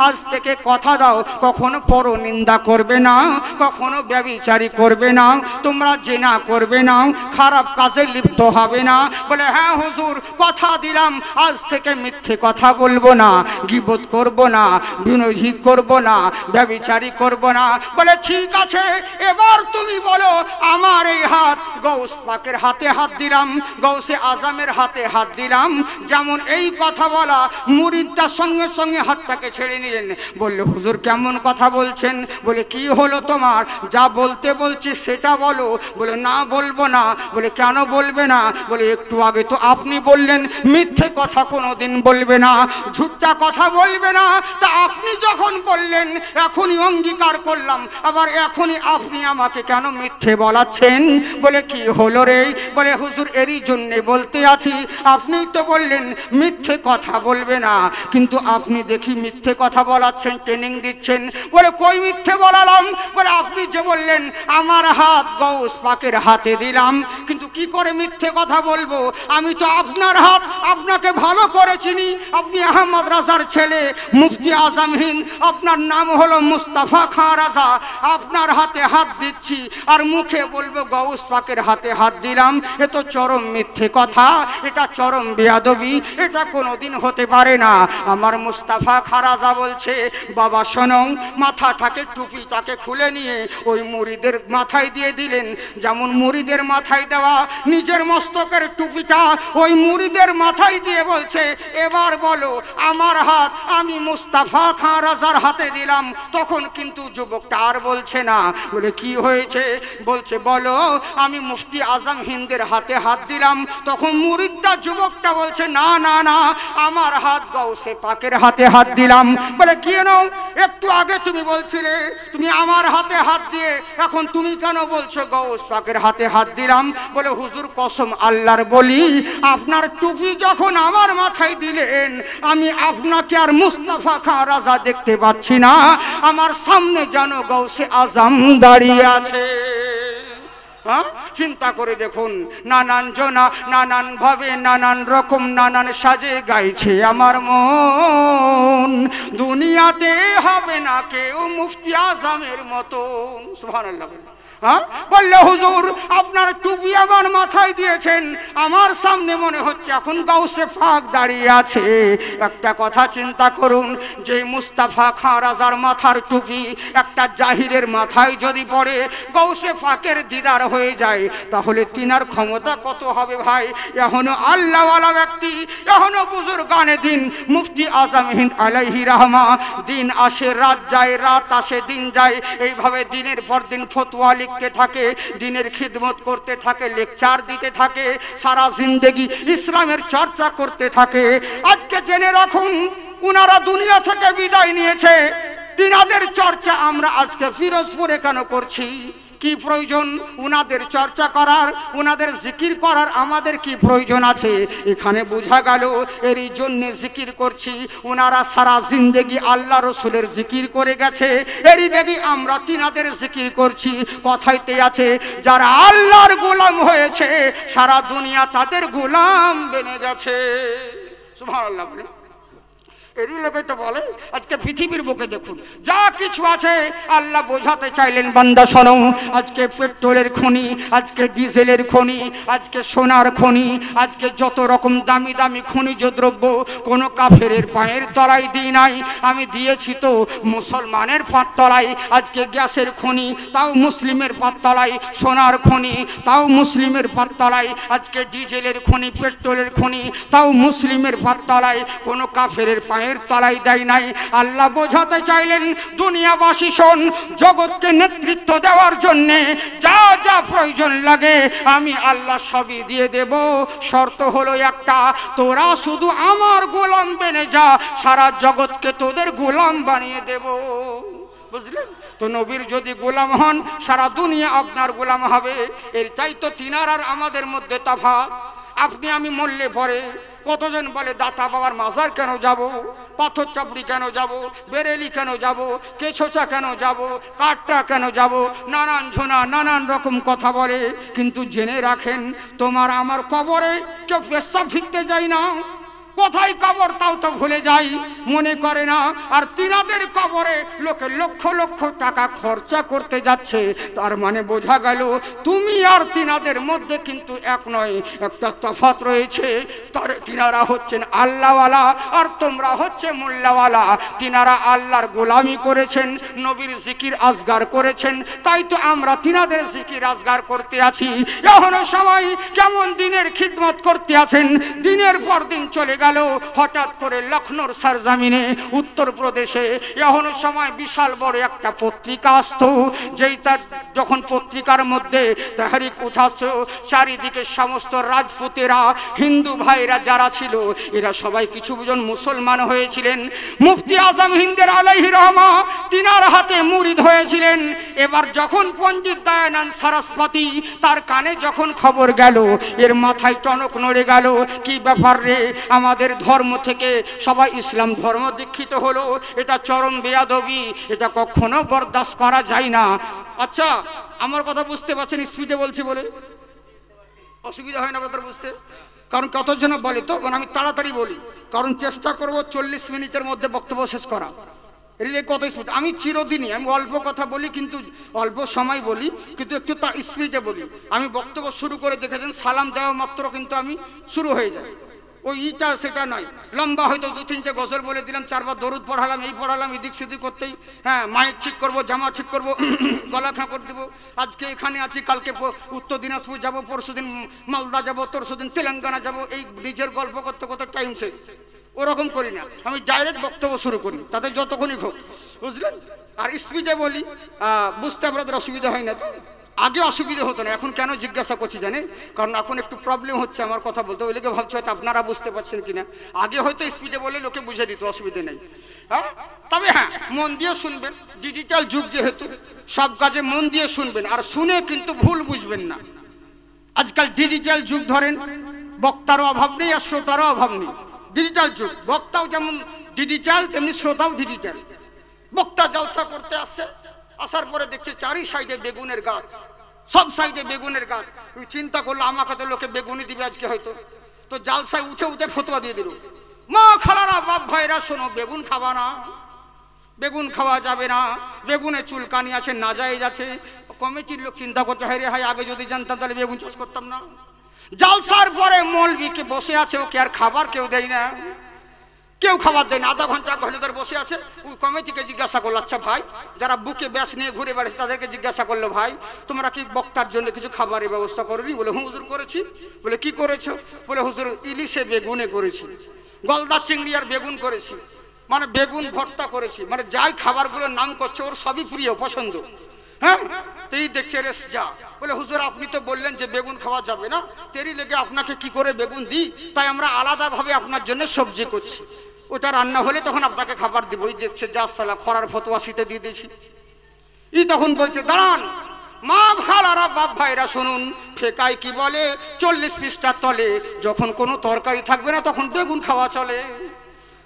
আজ থেকে কথা দাও কখনো পরনিন্দা করবে না, কখনো ব্যভিচারী করবে না, তোমরা জিনা করবে না, খারাপ কাজে লিপ্ত হবে না। বলে হ্যাঁ হুজুর কথা দিলাম, আজ থেকে মিথ্যে কথা বলবো না, গীবত করব না, বিনোহিত করব না, ব্যভিচারী করব না। বলে ঠিক আছে, এবার তুমি বলো আমার এই হাত গৌস পাকের হাতে হাত দিলাম, গৌসে আজমের হাতে হাত দিলাম। যেমন এই কথা বলা, মুরিদটা সঙ্গে সঙ্গে হাতটাকে ছেড়ে নিলেন। বললে হুজুর কেমন কথা বলছেন? বলে কি হলো তোমার, যা বলতে বলছি সেটা বলো। বলে না বলবো না। বলে কেন বলবে না? বলে একটু আগে তো আপনি বললেন মিথ্যে কথা কোনোদিন বলবে না, ঝুট্টা কথা বলবে না। তা আপনি যখন বললেন এখনই অঙ্গীকার করলাম, আবার এখনই আপনি আমাকে কেন মিথ্যে বলাচ্ছেন? বলে কি হলো রে? বলে হুজুর এরই জন্যে বলতে আছি, আপনি তো বললেন মিথ্যে কথা বলবে না, কিন্তু আপনি দেখি মিথ্যে কথা বলাচ্ছেন, ট্রেনিং দিচ্ছেন। বলে কই মিথ্যে বলালাম? বলে আপনি যে বললেন আমার হাত গৌস পাকের হাতে দিলাম, কিন্তু কি করে মিথ্যে কথা বলবো? আমি তো আপনার হাত আপনাকে ভালো করে চিনি, আপনি আহমদ রাজার ছেলে মুফতি আজম হিন্দ, আপনার নাম হলো মুস্তাফা খাঁ রাজা, আপনার হাতে হাত দিচ্ছি আর মুখে বলবো গৌস পাকের হাতে হাত দিলাম। এ তো চরম মিথ্যে কথা, এটা চরম বেয়াদবি, এটা কোনোদিন হতে পারে না। আমার মুস্তাফা খাঁ রাজা বলছে, বাবা শোনো, মাথাটাকে টুপিটাকে খুলে নিয়ে ওই মুরিদের মাথায় দিয়ে দিলেন। যেমন মুরিদের মাথায় দেওয়া, নিজের মস্তকের টুপিটা ওই মুরিদের মাথায় দিয়ে বলছে, এবার বলো আমার হাত আমি মুস্তাফা খাঁ রাজার হাতে দিলাম। তখন কিন্তু যুবকটা আর বলছে না। বলে কি হয়েছে? বলছে বলো আমি মুফতি আজম হিন্দের হাতে হাত দিলাম। তখন মুরিদটা যুবকটা বলছে না না না, আমার হাত গৌসে পাকের হাতে হাত দিলাম। বলে কেন? একটু আগে তুমি বলছিলে তুমি আমার হাতে হাত দিয়ে, এখন তুমি কেন বলছো গৌস পাকের হাতে হাত দিলাম? বলে হুজুর কসম আল্লাহর বলি, আপনার টুপি যখন আমার মাথায় দিলেন আমি আপনাকে আর মুস্তাফা খাঁ রাজা দেখতে পাচ্ছি না, আমার সামনে যেন গৌসে আজম দাঁড়িয়ে আছে। চিন্তা করে দেখুন, নানান জনা নানান ভাবে নানান রকম নানান সাজে গাইছে আমার মন, দুনিয়াতে হবে না কেউ মুফতি আজমের মতন। সুবহানাল্লাহ। বললে হুজুর আপনার টুপি আমার মাথায় দিয়েছেন, আমার সামনে মনে হচ্ছে এখন গাউসে পাক দাঁড়িয়ে আছে। একটা কথা চিন্তা করুন, যে মুস্তাফা খাঁ রাজার মাথার টুপি একটা জাহিরের মাথায় যদি পড়ে গাউসে পাকের দিদার হয়ে যায়, তাহলে তিনার ক্ষমতা কত হবে ভাই? এখনো আল্লাহওয়ালা ব্যক্তি, এখনো বুজুর্গানে দিন মুফতি আজম হিন্দ আলাইহি রহমা, দিন আসে রাত যায়, রাত আসে দিন যায়, এইভাবে দিনের পর দিন ফতোয়া লিখতে থাকে, দিনের খিদমত করতে থাকে, লেকচার দিতে থাকে, সারা জিন্দেগি ইসলামের চর্চা করতে থাকে। আজকে জেনে রাখুন উনারা দুনিয়া থেকে বিদায় নিয়েছে, তিনাদের চর্চা আমরা আজকে ফিরোজপুরে কেন করছি? কি প্রয়োজন উনাদের চর্চা করার, উনাদের জিকির করার আমাদের কি প্রয়োজন আছে? এখানে বোঝা গেল এরই জন্যে জিকির করছি। উনারা সারা জিন্দেগি আল্লাহ রসুলের জিকির করে গেছে, এরই দেখি আমরা তিনাদের জিকির করছি। কথাইতে আছে যারা আল্লাহর গোলাম হয়েছে সারা দুনিয়া তাদের গোলাম বেনে গেছে। সুবহানাল্লাহ বলে এরই লোকে তো বলে আজকে পৃথিবীর বুকে দেখুন যা কিছু আছে আল্লাহ বোঝাতে চাইলেন বান্দা শোনো, আজকে পেট্রোলের খনি, আজকে ডিজেলের খনি, আজকে সোনার খনি, আজকে যত রকম দামি দামি খনিজ দ্রব্য কোনো কাফেরের পায়ের তলায় দিই নাই, আমি দিয়েছি তো মুসলমানের পাত তলায়। আজকে গ্যাসের খনি তাও মুসলিমের পাত তলায়, সোনার খনি তাও মুসলিমের পাত তলায়, আজকে ডিজেলের খনি পেট্রোলের খনি তাও মুসলিমের পাত তলায়, কোনো কাফেরের পায়ের তলায় দেয় নাই। আল্লাহ বোঝাতে চাইলেন দুনিয়াবাসী শোন, জগৎকে নেতৃত্ব দেওয়ার জন্যে যা যা প্রয়োজন লাগে আমি আল্লাহ সবই দিয়ে দেব, শর্ত হলো একটা, তোরা শুধু আমার গোলাম বেনে যা, সারা জগৎকে তোদের গোলাম বানিয়ে দেব। বুঝলেন তো? নবীর যদি গোলাম হন সারা দুনিয়া আপনার গোলাম হবে। এর চাই তো তিনার আর আমাদের মধ্যে তফাৎ। আপনি আমি মরলে পরে কতজন বলে দাতা বাবার মাজার কেন যাব, পাথর চাপড়ি কেন যাব, বেরেলি কেন যাব, কেছোচা কেন যাব, কাটটা কেন যাব, নানান ঝোনা নানান রকম কথা বলে। কিন্তু জেনে রাখেন তোমার আমার কবরে কেউ পেশাব ফিরতে যায় না, কোথায় কবর তাও তো ভুলে যাই, মনে করে না। আর তিনাদের কবরে লোকে লক্ষ লক্ষ টাকা খরচা করতে যাচ্ছে, তার মানে বোঝা গেল তুমি আর তিনাদের মধ্যে কিন্তু এক নয়, একটা তফাৎ রয়েছে। তিনারা হচ্ছেন আল্লাহওয়ালা আর তোমরা হচ্ছে মোল্লাওয়ালা। তিনারা আল্লাহর গোলামি করেছেন, নবীর জিকির আজগার করেছেন, তাই তো আমরা তিনাদের জিকির আজগার করতে আছি। এখনো সময় কেমন দিনের খিদমত করতে আছেন, দিনের পর দিন চলে গেল। হঠাৎ করে লখনৌর সরজমিনে উত্তরপ্রদেশে এখনো সময় বিশাল বড় একটা পত্রিকা আসতো, যেই তার যখন পত্রিকার মধ্যে তাহরিক উঠাচ্ছে, চারিদিকে সমস্ত রাজপুতেরা হিন্দু ভাইরা যারা ছিল এরা সবাই কিছুজন মুসলমান হয়েছিলেন। মুফতি আজম হিন্দের আলাইহি রহমা তিনার হাতে মুরিদ হয়েছিলেন। এবার যখন পণ্ডিত দয়ানন্দ সরস্বতী তার কানে যখন খবর গেল, এর মাথায় টনক নড়ে গেল, কি ব্যাপার রে, আমাদের ধর্ম থেকে সবাই ইসলাম ধর্ম দীক্ষিত হলো, এটা চরম বেয়াদবি, এটা কখনো বরদাস্ত করা যায় না। আচ্ছা আমার কথা বুঝতে পারছেন? স্পিডে বলছি বলে অসুবিধা হয় না আপনাদের বুঝতে? কারণ কতজন বলে তো আমি তাড়াতাড়ি বলি, কারণ চেষ্টা করব 40 মিনিটের মধ্যে বক্তব্য শেষ করা। রিলে কত স্পিড? আমি চিরদিনই আমি অল্প কথা বলি, কিন্তু অল্প সময় বলি, কিন্তু একটু তার স্পিডে বলি। আমি বক্তব্য শুরু করে দেখেছেন সালাম দেওয়া মাত্র কিন্তু আমি শুরু হয়ে যায়, ওই ইটা সেটা নয়। লম্বা হয়তো 2-3টে গজল বলে দিলাম, 4বার দরুদ পড়ালাম, এই পড়ালাম, এদিক সেদিক করতেই, হ্যাঁ মাইক ঠিক করবো, জামা ঠিক করবো, গলা খাঁকড় দেবো। আজকে এখানে আছি, কালকে উত্তর দিনাজপুর যাবো, পরশুদিন মালদা যাবো, তরশুদিন তেলেঙ্গানা যাবো, এই নিজের গল্প করতে করতে টাইম শেষ। ওরকম করি না, আমি ডাইরেক্ট বক্তব্য শুরু করি, তাদের যতক্ষণই হোক, বুঝলেন? আর স্পিডে বলি, বুঝতে আপনাদের অসুবিধা হয় না তো? আগে অসুবিধা হতো না, এখন কেন জিজ্ঞাসা করছি জানেন? কারণ এখন একটু প্রবলেম হচ্ছে আমার কথা বলতে, ওই লোকে ভাবছে হয়তো আপনারা বুঝতে পারছেন কিনা। আগে হয়তো স্পিডে বলে লোকে বুঝে দিত, অসুবিধা নেই। হ্যাঁ, তবে হ্যাঁ মন দিয়ে শুনবেন, ডিজিটাল যুগ যেহেতু সব কাজে মন দিয়ে শুনবেন, আর শুনে কিন্তু ভুল বুঝবেন না। আজকাল ডিজিটাল যুগ ধরেন, বক্তারও অভাব নেই আর শ্রোতারও অভাব নেই। ডিজিটাল যুগ, বক্তাও যেমন ডিজিটাল তেমনি শ্রোতাও ডিজিটাল। বক্তা জলসা করতে আসছে, আসার পরে দেখছে চারি সাইডে বেগুনের গাছ, সব সাইডে বেগুনের গাছ। চিন্তা করলো আমাকে তো লোকে বেগুনি দিবে আজকে হয়তো, তো জালসায় উঠে উঠে ফতোয়া দিয়ে দিল, মা খালারা বাপ ভাইরা শোনো, বেগুন খাওয়া না, বেগুন খাওয়া যাবে না, বেগুনে চুলকানি আছে, নাজায়েজ আছে। কমিটির লোক চিন্তা করছে, হায় রে হায়, আগে যদি জানতাম তাহলে বেগুন চাষ করতাম না। জালসার পরে মৌলবীকে বসে আছে, ওকে আর খাবার কেউ দেয় না, কেউ খাবার দেয় না। আধা ঘন্টা 1 ঘন্টা ধরে বসে আছে। ওই কমিটিকে জিজ্ঞাসা করলো, আচ্ছা ভাই যারা বুকে ব্যাস নিয়ে ঘুরে বেড়াচ্ছে তাদেরকে জিজ্ঞাসা করলো, ভাই তোমরা কি বক্তার জন্য কিছু খাবারের ব্যবস্থা করোনি? বলে হুজুর করেছি। বলে কি করেছো? বলে হুজুর ইলিশে বেগুনে করেছি, গলদা চিংড়ি আর বেগুন করেছি, মানে বেগুন ভর্তা করেছি, মানে যাই খাবারগুলোর নাম করছে ওর সবই প্রিয় পছন্দ। হ্যাঁ, তো এই দেখছে রেস যা। বলে হুজুর আপনি তো বললেন যে বেগুন খাওয়া যাবে না, তেরি লেগে আপনাকে কি করে বেগুন দিই, তাই আমরা আলাদাভাবে আপনার জন্য সবজি করছি, ওটা রান্না হলে তখন আপনাকে খাবার দিব। ওই দেখছে যা সালা খরার ফতোয়া শীতে দিয়ে দিয়েছি। ই তখন বলছে দাঁড়ান, মা খালারা বাপ ভাইরা শুনুন, ফেকায় কি বলে 40 পৃষ্ঠার তলে যখন কোনো তরকারি থাকবে না তখন বেগুন খাওয়া চলে,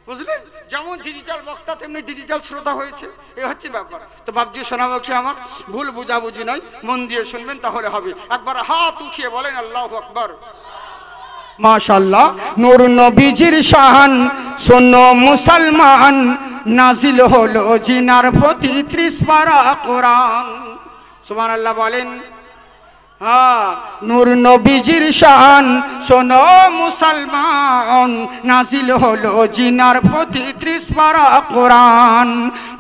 বুঝলেন? যেমন ডিজিটাল বক্তা তেমনি ডিজিটাল শ্রোতা হয়েছে, এ হচ্ছে ব্যাপার। তো বাপজি শোনাবো কি আমার ভুল বুঝাবুঝি নয়, মন দিয়ে শুনবেন তাহলে হবে। একবার হাত উঠিয়ে বলেন আল্লাহু আকবার। মাশাআল্লাহ। নূর নবীজির শান শোনো মুসলমান, নাজিল হলো জিনার প্রতি 30 পারা কোরআন। সুবহানাল্লাহ বলেন। হ্যাঁ, নূর নবীজির শান শোনো মুসলমান, নাজিল হলো জিনার প্রতি 30 পারা কোরআন।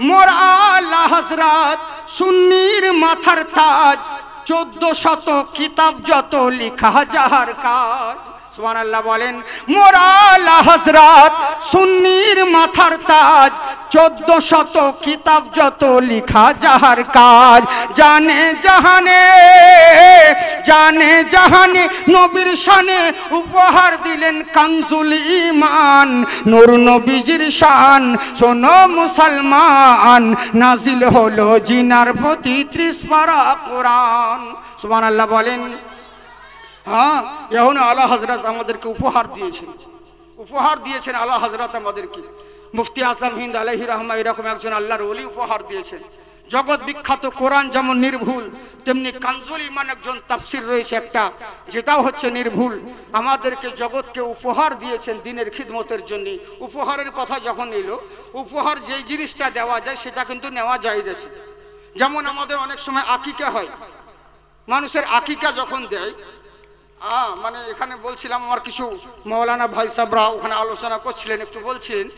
মোর আলা হযরত সুন্নির মাথার তাজ, 1400 কিতাব যত লিখা যাহার কাজ। সুবহানাল্লাহ বলেন। মোর আলা হযরত সুন্নির মাথার তাজ, 1400 কিতাব যত লিখা যাহার কাজ। জানে জাহানে জানে জাহানে নবীর শানে উপহার দিলেন কানজুল ঈমান। নূর নবীজির শান শোনো মুসলমান, নাজিল হলো জিনার প্রতি 30 পারা কোরআন। সুবহানাল্লাহ বলেন। হ্যাঁ, এখন আলা হযরত আমাদেরকে উপহার দিয়েছেন, উপহার দিয়েছেন আলা হযরত আমাদেরকে। মুফতি আজম হিন্দ আলাইহি রাহমা এরকম একজন আল্লাহর ওলি উপহার দিয়েছেন। জগৎ বিখ্যাত কোরআন যেমন নির্ভুল, তেমনি কানজুল ঈমান একজন তাফসির রয়েছে একটা, যেটাও হচ্ছে নির্ভুল। আমাদেরকে জগৎকে উপহার দিয়েছেন দিনের খিদমতের জন্য। উপহারের কথা যখন এলো, উপহার যেই জিনিসটা দেওয়া যায় সেটা কিন্তু নেওয়া যায় যাচ্ছে। যেমন আমাদের অনেক সময় আকিকা হয়, মানুষের আকিকা যখন দেয়, মানে এখানে বলছিলাম আমার কিছু মৌলানা ভাই সাবরা ওখানে আলোচনা করছিলেন, একটু বলছিলেন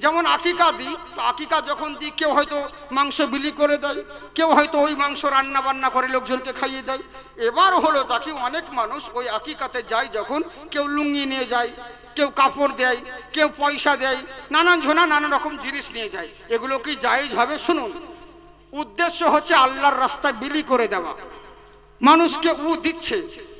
যেমন আকিকা দিই, তো আকিকা যখন দিই কেউ হয়তো মাংস বিলি করে দেয়, কেউ হয়তো ওই মাংস রান্না বান্না করে লোকজনকে খাইয়ে দেয়। এবার হলো তাকে অনেক মানুষ ওই আকিকাতে যায়, যখন কেউ লুঙ্গি নিয়ে যায়, কেউ কাপড় দেয়, কেউ পয়সা দেয়, নানান ঝোনা নানান রকম জিনিস নিয়ে যায়। এগুলো কি জায়েজ হবে? শুনুন, উদ্দেশ্য হচ্ছে আল্লাহর রাস্তায় বিলি করে দেওয়া, মানুষকে দিচ্ছে,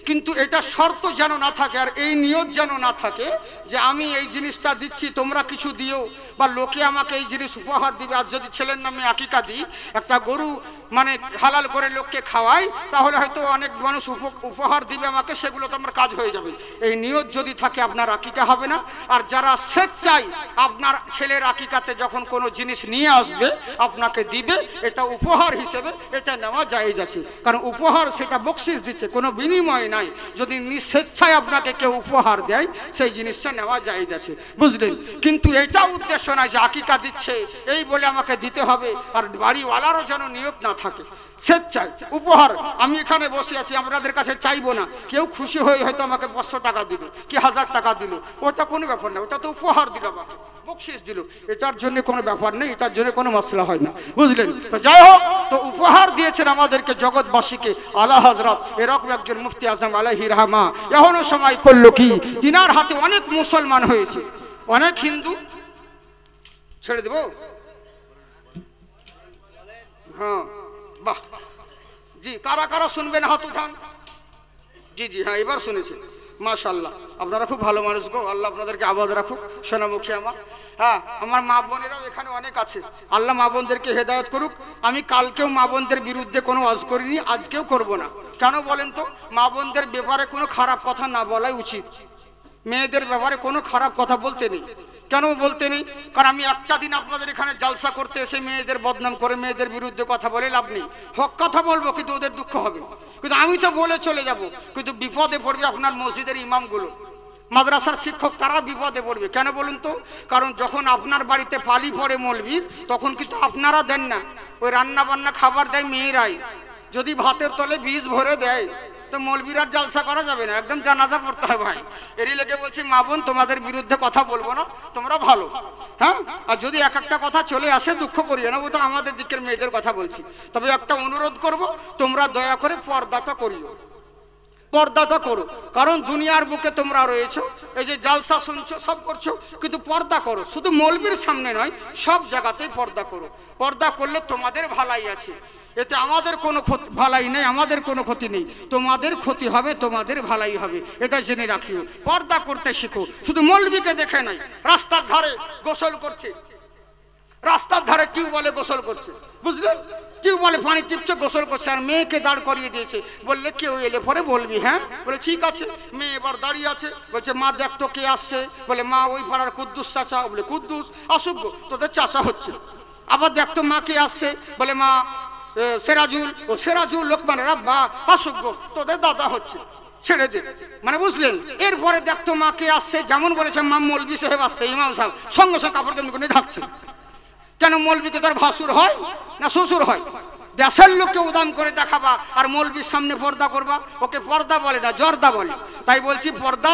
কিন্তু এটা শর্ত যেন না থাকে, আর এই নিয়ত যেন না থাকে যে আমি এই জিনিসটা দিচ্ছি তোমরা কিছু দিও, বা লোকে আমাকে এই জিনিস উপহার দিবে। আর যদি ছেলের নামে আকিকা দিই, একটা গরু মানে হালাল করে লোককে খাওয়াই, তাহলে হয়তো অনেক মানুষ উপহার দিবে আমাকে, সেগুলো তো আমার কাজ হয়ে যাবে। এই নিয়ত যদি থাকে আপনার আকিকা হবে না। আর যারা স্বেচ্ছায় আপনার ছেলের আকিকাতে যখন কোনো জিনিস নিয়ে আসবে আপনাকে দিবে, এটা উপহার হিসেবে এটা নেওয়া জায়েজ আছে, কারণ উপহার সেটা বকশিশ দিচ্ছে, কোনো বিনিময় নাই। যদি স্বেচ্ছায় আপনাকে কেউ উপহার দেয় সেই জিনিসটা নেওয়া জায়েজ আছে, বুঝলেন? কিন্তু এটা উদ্দেশ্য নয় যে আকিকা দিচ্ছে এই বলে আমাকে দিতে হবে, আর বাড়িওয়ালারও যেন নিয়ত না থাকে। স্বেচ্ছায় উপহার, আমি এখানে বসে আছি, আপনাদের কাছে চাইবো না, কেউ খুশি হয়ে হয়তো আমাকে 500 টাকা দিল কি 1000 টাকা দিল, ওটা কোনো ব্যাপার না, ওটা তো উপহার দিল, আমাকে বকশিশ দিল, এটার জন্য কোনো ব্যাপার নেই, এটার জন্য কোনো মসলা হয় না, বুঝলেন? তো যাই হোক, তো উপহার দিয়েছেন আমাদেরকে জগৎবাসীকে আলা হযরত এরকম একজন মুফতি আজম আলাইহি রাহমা। এখনো সময় করলো কি, তিনার হাতে অনেক মুসলমান হয়েছে, অনেক হিন্দু ছেড়ে দেব। হ্যাঁ, বাহ, জি, কারা কারা শুনবেন হাত উঠান। জি জি, হ্যাঁ, এবার শুনেছেন, মাশাআল্লাহ। আপনারা খুব ভালো মানুষ গো, আল্লাহ আপনাদেরকে আবাদ রাখুক। সোনামুখী আমার, হ্যাঁ, আমার মা বোনেরাও এখানে অনেক আছে, আল্লাহ মা বোনদেরকে হেদায়েত করুক। আমি কালকেও মা বোনদের বিরুদ্ধে কোনো ওয়াজ করিনি, আজকেও করব না। কেন বলেন তো? মা বোনদের ব্যাপারে কোনো খারাপ কথা না বলাই উচিত, মেয়েদের ব্যাপারে কোনো খারাপ কথা বলতে নেই। কেন বলতে নেই? কারণ আমি একটা দিন আপনাদের এখানে জালসা করতে এসে মেয়েদের বদনাম করে মেয়েদের বিরুদ্ধে কথা বলে লাভ নেই। হক কথা বলবো, কিন্তু ওদের দুঃখ হবে, কিন্তু আমি তো বলে চলে যাব, কিন্তু বিপদে পড়বে আপনার মসজিদের ইমামগুলো, মাদ্রাসার শিক্ষক, তারা বিপদে পড়বে। কেন বলুন তো? কারণ যখন আপনার বাড়িতে পালি পড়ে মৌলবীর, তখন কিন্তু আপনারা দেন না, ওই রান্না বান্না খাবার দেয় মেয়েরাই। যদি ভাতের তলে বীজ ভরে দেয় তো মৌলবীর জালসা করা যাবে না, একদম জানাজা পড়তে হয় ভাই। এরই লেগে বলছি মা বোন, তোমাদের বিরুদ্ধে কথা বলবো না, তোমরা ভালো, হ্যাঁ। আর যদি এক একটা কথা চলে আসে দুঃখ করিও না, ও তো আমাদের দিকের মেয়েদের কথা বলছি। তবে একটা অনুরোধ করব, তোমরা দয়া করে পর্দাটা করিও, পর্দাটা করো, কারণ দুনিয়ার বুকে তোমরা রয়েছো, এই যে জালসা শুনছো সব করছো, কিন্তু পর্দা করো, শুধু মৌলবীর সামনে নয়, সব জায়গাতেই পর্দা করো। পর্দা করলে তোমাদের ভালাই আছে, এতে আমাদের কোনো ভালাই নেই, আমাদের কোনো ক্ষতি নেই, তোমাদের ক্ষতি হবে, তোমাদের ভালাই হবে, এটা জেনে রাখিও। পর্দা করতে শিখো, শুধু মৌলবীকে দেখে নাই, রাস্তার ধারে গোসল করছে, রাস্তার ধারে টিউবওয়েলে গোসল করছে, বুঝলেন? টিউবওয়েলে পানি টিপছে, গোসল করছে, আর মেয়েকে দাঁড় করিয়ে দিয়েছে। বললে কেউ এলে পরে বলবি। হ্যাঁ, বলে ঠিক আছে। মেয়ে এবার দাঁড়িয়ে আছে, বলছে মা দেখ তো কে আসছে। বলে মা ওই পাড়ার কুদ্দুস চাচা। বলে কুদ্দুস আসুক গো, তোদের চাচা হচ্ছে। আবার দেখ তো মা কে আসছে। বলে মা সেরাজুল। ও সেরাজুল লোকমানের আব্বা আসুক গো, তোদের দাদা হচ্ছে, ছেড়ে দে। মানে বুঝলেন? এরপরে দেখতো মা কে আসছে, যেমন বলেছে মা মৌলবি সাহেব আসছে, ইমাম সাহেব সঙ্গে সঙ্গে কাপড় কেমন করে ঢাকছে। কেন, মৌলবিকে তার ভাসুর হয় না শ্বশুর হয়? দেশের লোককে উদাম করে দেখাবা আর মৌলবির সামনে পর্দা করবা, ওকে পর্দা বলে না, জর্দা বলে। তাই বলছি পর্দা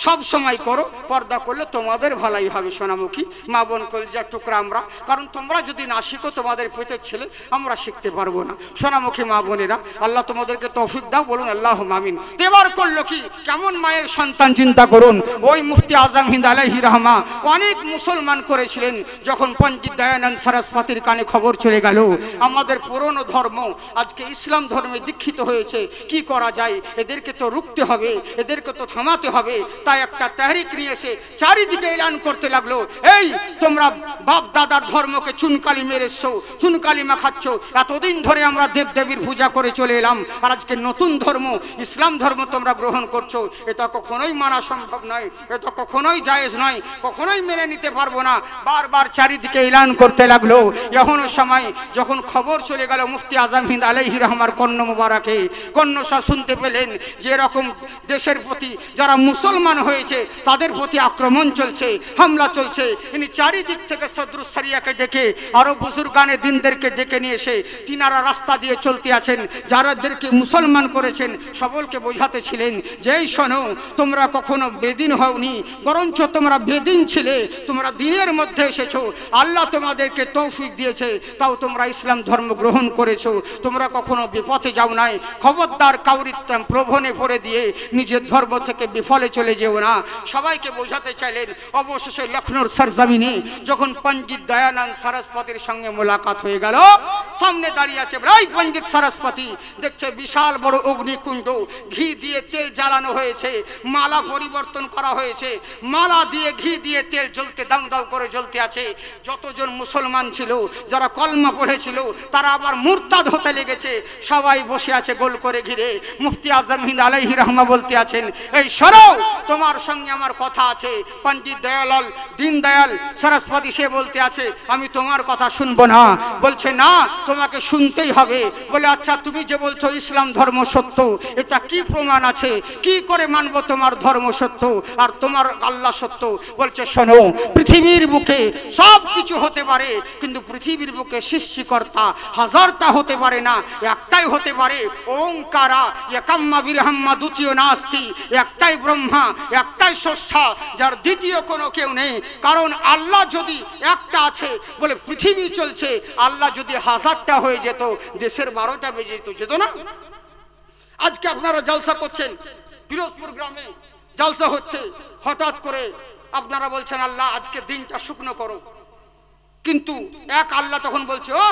সব সময় করো, পর্দা করলে তোমাদের ভালাই হবে সোনামুখী মা বোন কলজার টুকরা আমরা। কারণ তোমরা যদি না শিখো, তোমাদের পেটের ছেলে আমরা শিখতে পারবো না। সোনামুখী মা বোনেরা, আল্লাহ তোমাদেরকে তৌফিক দাও, বলুন আল্লাহ আমিন। এবার করলো কি, কেমন মায়ের সন্তান চিন্তা করুন। ওই মুফতি আজম হিন্দ আলাইহি রহমা অনেক মুসলমান করেছিলেন। যখন পণ্ডিত দয়ানন্দ সরস্বতীর কানে খবর চলে গেল আমাদের পুরনো ধর্ম আজকে ইসলাম ধর্মে দীক্ষিত হয়েছে, কি করা যায়, এদেরকে তো রুখতে হবে, এদেরকে তো থামাতে হবে। তাই একটা তাহরিক নিয়ে এসে চারিদিকে এলান করতে লাগলো, এই তোমরা বাপ দাদার ধর্মকে চুনকালি মেরেছো, চুনকালি মাখাচ্ছ, এতদিন ধরে আমরা দেবদেবীর পূজা করে চলে এলাম, আর আজকে নতুন ধর্ম ইসলাম ধর্ম তোমরা গ্রহণ করছো, এটা কখনোই মানা সম্ভব নয়, এটা কখনোই জায়েজ নয়, কখনোই মেনে নিতে পারবো না। বারবার চারিদিকে এলান করতে লাগলো। এখনো সময় যখন খবর চলে গেল মুফতি আজম হিন্দ আলাইহি রহমার কর্ণ মুবারকে, কর্ণশা শুনতে পেলেন যে এরকম দেশের প্রতি যারা মুসলমান হয়েছে তাদের প্রতি আক্রমণ চলছে, হামলা চলছে। ইনি চারিদিক থেকে সদরুস সারিয়াকে ডেকে, আরো বুজুর্গানে দিনদেরকে ডেকে নিয়ে এসে তিনারা রাস্তা দিয়ে চলতে আছেন, যারাদেরকে মুসলমান করেছেন সকলকে বোঝাতেছিলেন যে এই শোনো, তোমরা কখনো বেদিন হওনি, বরঞ্চ তোমরা বেদিন ছিলে, তোমরা দিনের মধ্যে এসেছো, আল্লাহ তোমাদেরকে তৌফিক দিয়েছে, তাও তোমরা ইসলাম ধর্ম গ্রহণ করেছো, তোমরা কখনো বিপথে যাও নাই। খবরদার কাউরির প্রলোভনে পড়ে দিয়ে নিজের ধর্ম থেকে বিফলে চলে যেও না। সবাইকে বোঝাতে চাইলেন। অবশেষে লখনৌর সরজমিনে যখন পণ্ডিত দয়ানন্দ সরস্বতীর সঙ্গে মোলাকাত হয়ে গেল, সামনে দাঁড়িয়ে আছে ভাই পণ্ডিত সরস্বতী, দেখছে বিশাল বড় অগ্নিকুণ্ড, ঘি দিয়ে তেল জ্বালানো হয়েছে, মালা পরিবর্তন করা হয়েছে, মালা দিয়ে ঘি দিয়ে তেল জ্বলতে দাউ দাউ করে জ্বলতে আছে। যতজন মুসলমান ছিল যারা কলমা পড়েছিল তারা আবার মুরতাদ হতে লেগেছে, সবাই বসে আছে গোল করে ঘিরে। মুফতি আজম হিন্দ আলাইহি রহমা বলতে আছেন, এই সরো, তোমার সঙ্গে আমার কথা আছে। পণ্ডিত দয়ালাল দীনদয়াল সরস্বতী সে বলতে আছে, আমি তোমার কথা শুনবো না। বলছে না, তোমাকে শুনতেই হবে। বলে আচ্ছা, তুমি যে বলছো ইসলাম ধর্ম সত্য, এটা কি প্রমাণ আছে, কি করে মানবো তোমার ধর্ম সত্য আর তোমার আল্লাহ সত্য? বলছে শোনো, পৃথিবীর বুকে সব কিছু হতে পারে, কিন্তু পৃথিবীর বুকে সৃষ্টিকর্তা হাজারটা হতে পারে না, একটাই হতে পারে। ওঙ্কারা একাম্মা বিরহাম্মা দ্বিতীয় নাস্তি, একটাই ব্রহ্মা, একটাই স্রষ্টা, যার দ্বিতীয় কোনো কেউ নেই। কারণ আল্লাহ যদি একটা আছে বলে পৃথিবী চলছে, আল্লাহ যদি হাজারটা হয়ে যেত দেশের 12টা বেজে যেত না? আজকে আপনারা জলসা করছেন, পিরোজপুর গ্রামে জলসা হচ্ছে, হঠাৎ করে আপনারা বলছেন আল্লাহ আজকে দিনটা শুকনো করো, কিন্তু এক আল্লাহ তখন বলছে, ও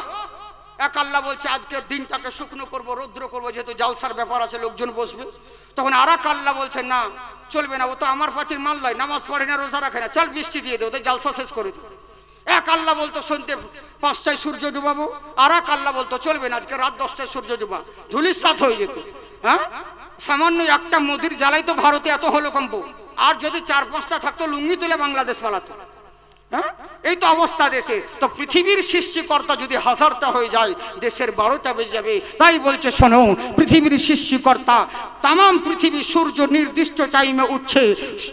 এক আল্লাহ বলছে আজকে দিনটাকে শুকনো করবো, রৌদ্র করবো, যেহেতু জালসার ব্যাপার আছে, লোকজন বসবে। তখন আর এক আল্লাহ বলছে না, চলবে না, ও তো আমার পার্টির মাল নয়, নামাজ পড়ে না, রোজা রাখে না, চল বৃষ্টি দিয়ে দে, ওদের জালসা শেষ করে দে। এক আল্লাহ বলতো সন্ধ্যে 5টায় সূর্য ডুবাবো, আর এক আল্লাহ বলতো চলবে না, আজকে রাত 10টায় সূর্য ডুবা, ধুলির সাথ হয়ে যেত। হ্যাঁ, সামান্য একটা মোদির জ্বালাই তো ভারতে এত হলো কম্প, আর যদি 4-5টা থাকতো লুঙ্গি তুলে বাংলাদেশ পালাতো। হ্যাঁ, এই তো অবস্থা দেশে। তো পৃথিবীর সৃষ্টিকর্তা যদি হাজারটা হয়ে যায়, দেশের 12টা বেজে যাবে। তাই বলছে শোনো, পৃথিবীর সৃষ্টিকর্তা, তামাম পৃথিবী, সূর্য নির্দিষ্ট টাইমে উঠছে,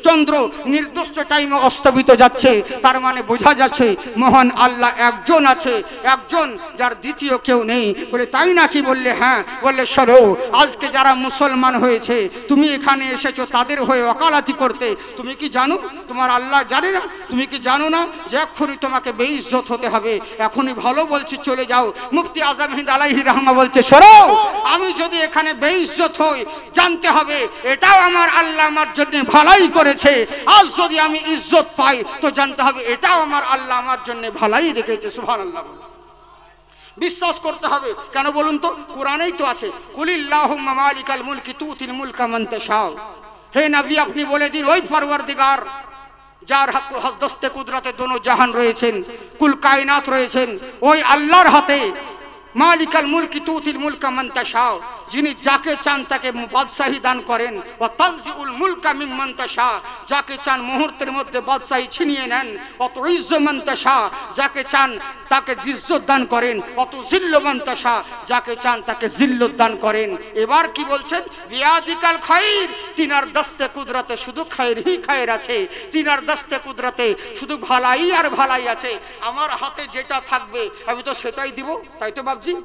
চন্দ্র নির্দিষ্ট টাইমে অস্তমিত যাচ্ছে, তার মানে বোঝা যাচ্ছে মহান আল্লাহ একজন আছে, একজন, যার দ্বিতীয় কেউ নেই। বলে তাই নাকি? বললে হ্যাঁ। বললে শোনো, আজকে যারা মুসলমান হয়েছে, তুমি এখানে এসেছো তাদের হয়ে ওকালতি করতে, তুমি কি জানো তোমার আল্লাহ জানে না? তুমি কি জানো না যে এক্ষুনি তোমাকে বেইজ্জত হতে হবে? এখনই ভালো বলছি চলে যাও। মুফতি আজম হিন্দ আলাইহি রহমা বলছে শোনো, আমি যদি এখানে বেইজ্জত হই, জানতে হবে এটাও আমার আল্লাহ আমার জন্য ভালাই করেছে। আজ যদি আমি ইজ্জত পাই, তো জানতে হবে এটাও আমার আল্লাহ আমার জন্য ভালাই রেখেছে। সুবহানাল্লাহ, বিশ্বাস করতে হবে। কেন বলুন তো? কোরআনেই তো আছে, কুলিল্লাহুম্মা মালিকাল মুলকি তুতিল মুলকা মান তাশা। হে নবী, আপনি বলে দিন, ওই পরওয়ারদিগার যার দস্তে কুদরতে দোনো জাহান রয়েছেন, কুল কায়নাত রয়েছেন, ওই আল্লাহর হাতে মালিকাল মুলকি তুতিল মুলকা মান তাশা, যিনি যাকে চান তাকে বাদশাহী দান করেন। ওয়া তানজিউল মুলকা মিম্মান তাশা, যাকে চান মুহূর্তের মধ্যে বাদশাহী ছিনিয়ে নেন। অত ইজ্জু মান তাশা, যাকে চান তাকে ইজ্জত দান করেন। অত জিল্লু মান তাশা, যাকে চান তাকে জিল্লত দান করেন। এবার কি বলছেন? বিয়াদিকাল খায়র, তিনার দস্তে কুদরতে শুধু খায়রই খায়র আছে, তিনার দস্তে কুদরতে শুধু ভালাই আর ভালাই আছে। আমার হাতে যেটা থাকবে আমি তো সেটাই দিব, তাই তো বাবজি?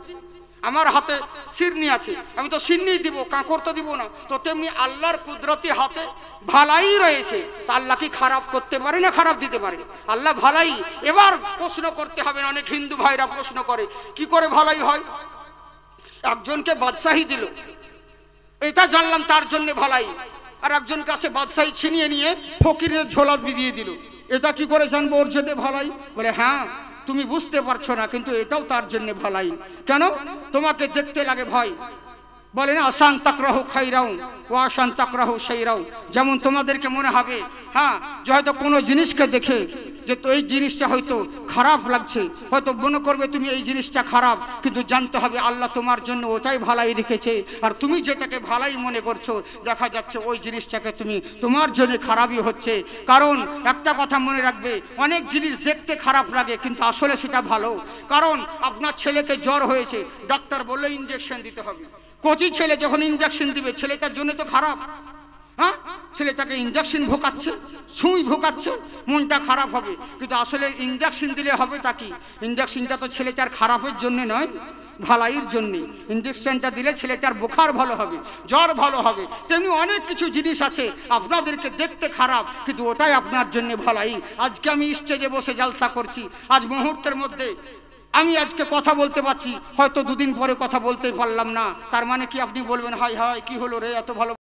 আমার হাতে সিরনি আছে, আমি তো সিরনি দিব, কাঁকর তো দিব না। তো তেমনি আল্লাহর কুদরতি হাতে ভালাই রয়েছে, তা আল্লাহ কি খারাপ করতে পারে না খারাপ দিতে পারে? আল্লাহ ভালাই। এবার প্রশ্ন করতে হবে, অনেক হিন্দু ভাইরা প্রশ্ন করে কি করে ভালাই হয়? একজনকে বাদশাহী দিল, এটা জানলাম তার জন্য ভালাই, আর একজন কাছে বাদশাহী ছিনিয়ে নিয়ে ফকিরের ঝোলা বিজিয়ে দিল, এটা কি করে জানবো ওর জন্য ভালাই? বলে হ্যাঁ, তুমি বুঝতে পারছো না, কিন্তু এটাও তার জন্য ভালাই। কেন? তোমাকে দেখতে লাগে ভয়। বলে না আসান তাকরাহু খাইরাউ ওয়া আসান তাকরাহু শাইরাউ। যেমন তোমাদেরকে মনে হবে হ্যাঁ যে হয়তো কোনো জিনিসকে দেখে যে তো এই জিনিসটা হয়তো খারাপ লাগছে, হয়তো মনে করবে তুমি এই জিনিসটা খারাপ, কিন্তু জানতে হবে আল্লাহ তোমার জন্য ওটাই ভালাই রেখেছে। আর তুমি যেটাকে ভালাই মনে করছো, দেখা যাচ্ছে ওই জিনিসটাকে তুমি তোমার জন্য খারাপই হচ্ছে। কারণ একটা কথা মনে রাখবে, অনেক জিনিস দেখতে খারাপ লাগে কিন্তু আসলে সেটা ভালো। কারণ আপনার ছেলেকে জ্বর হয়েছে, ডাক্তার বললো ইনজেকশন দিতে হবে। কচি ছেলে যখন ইনজেকশন দিবে, ছেলেটার জন্য তো খারাপ। হ্যাঁ, ছেলেটাকে ইনজেকশন ভোকাচ্ছে, সুই ভোকাচ্ছে, মনটা খারাপ হবে। কিন্তু আসলে ইনজেকশন দিলে হবে তা কি? ইনজেকশনটা তো ছেলেটার খারাপের জন্য নয়, ভালাইয়ের জন্যে। ইনজেকশনটা দিলে ছেলেটার বোখার ভালো হবে, জ্বর ভালো হবে। তেমনি অনেক কিছু জিনিস আছে আপনাদেরকে দেখতে খারাপ, কিন্তু ওটাই আপনার জন্য ভালাই। আজকে আমি স্টেজে বসে জালসা করছি, আজ মুহূর্তের মধ্যে আমি আজকে কথা বলতে পারছি, হয়তো দুদিন পরে কথা বলতেই পারলাম না। তার মানে কি আপনি বলবেন হায় হায় কি হলো রে, এত ভালো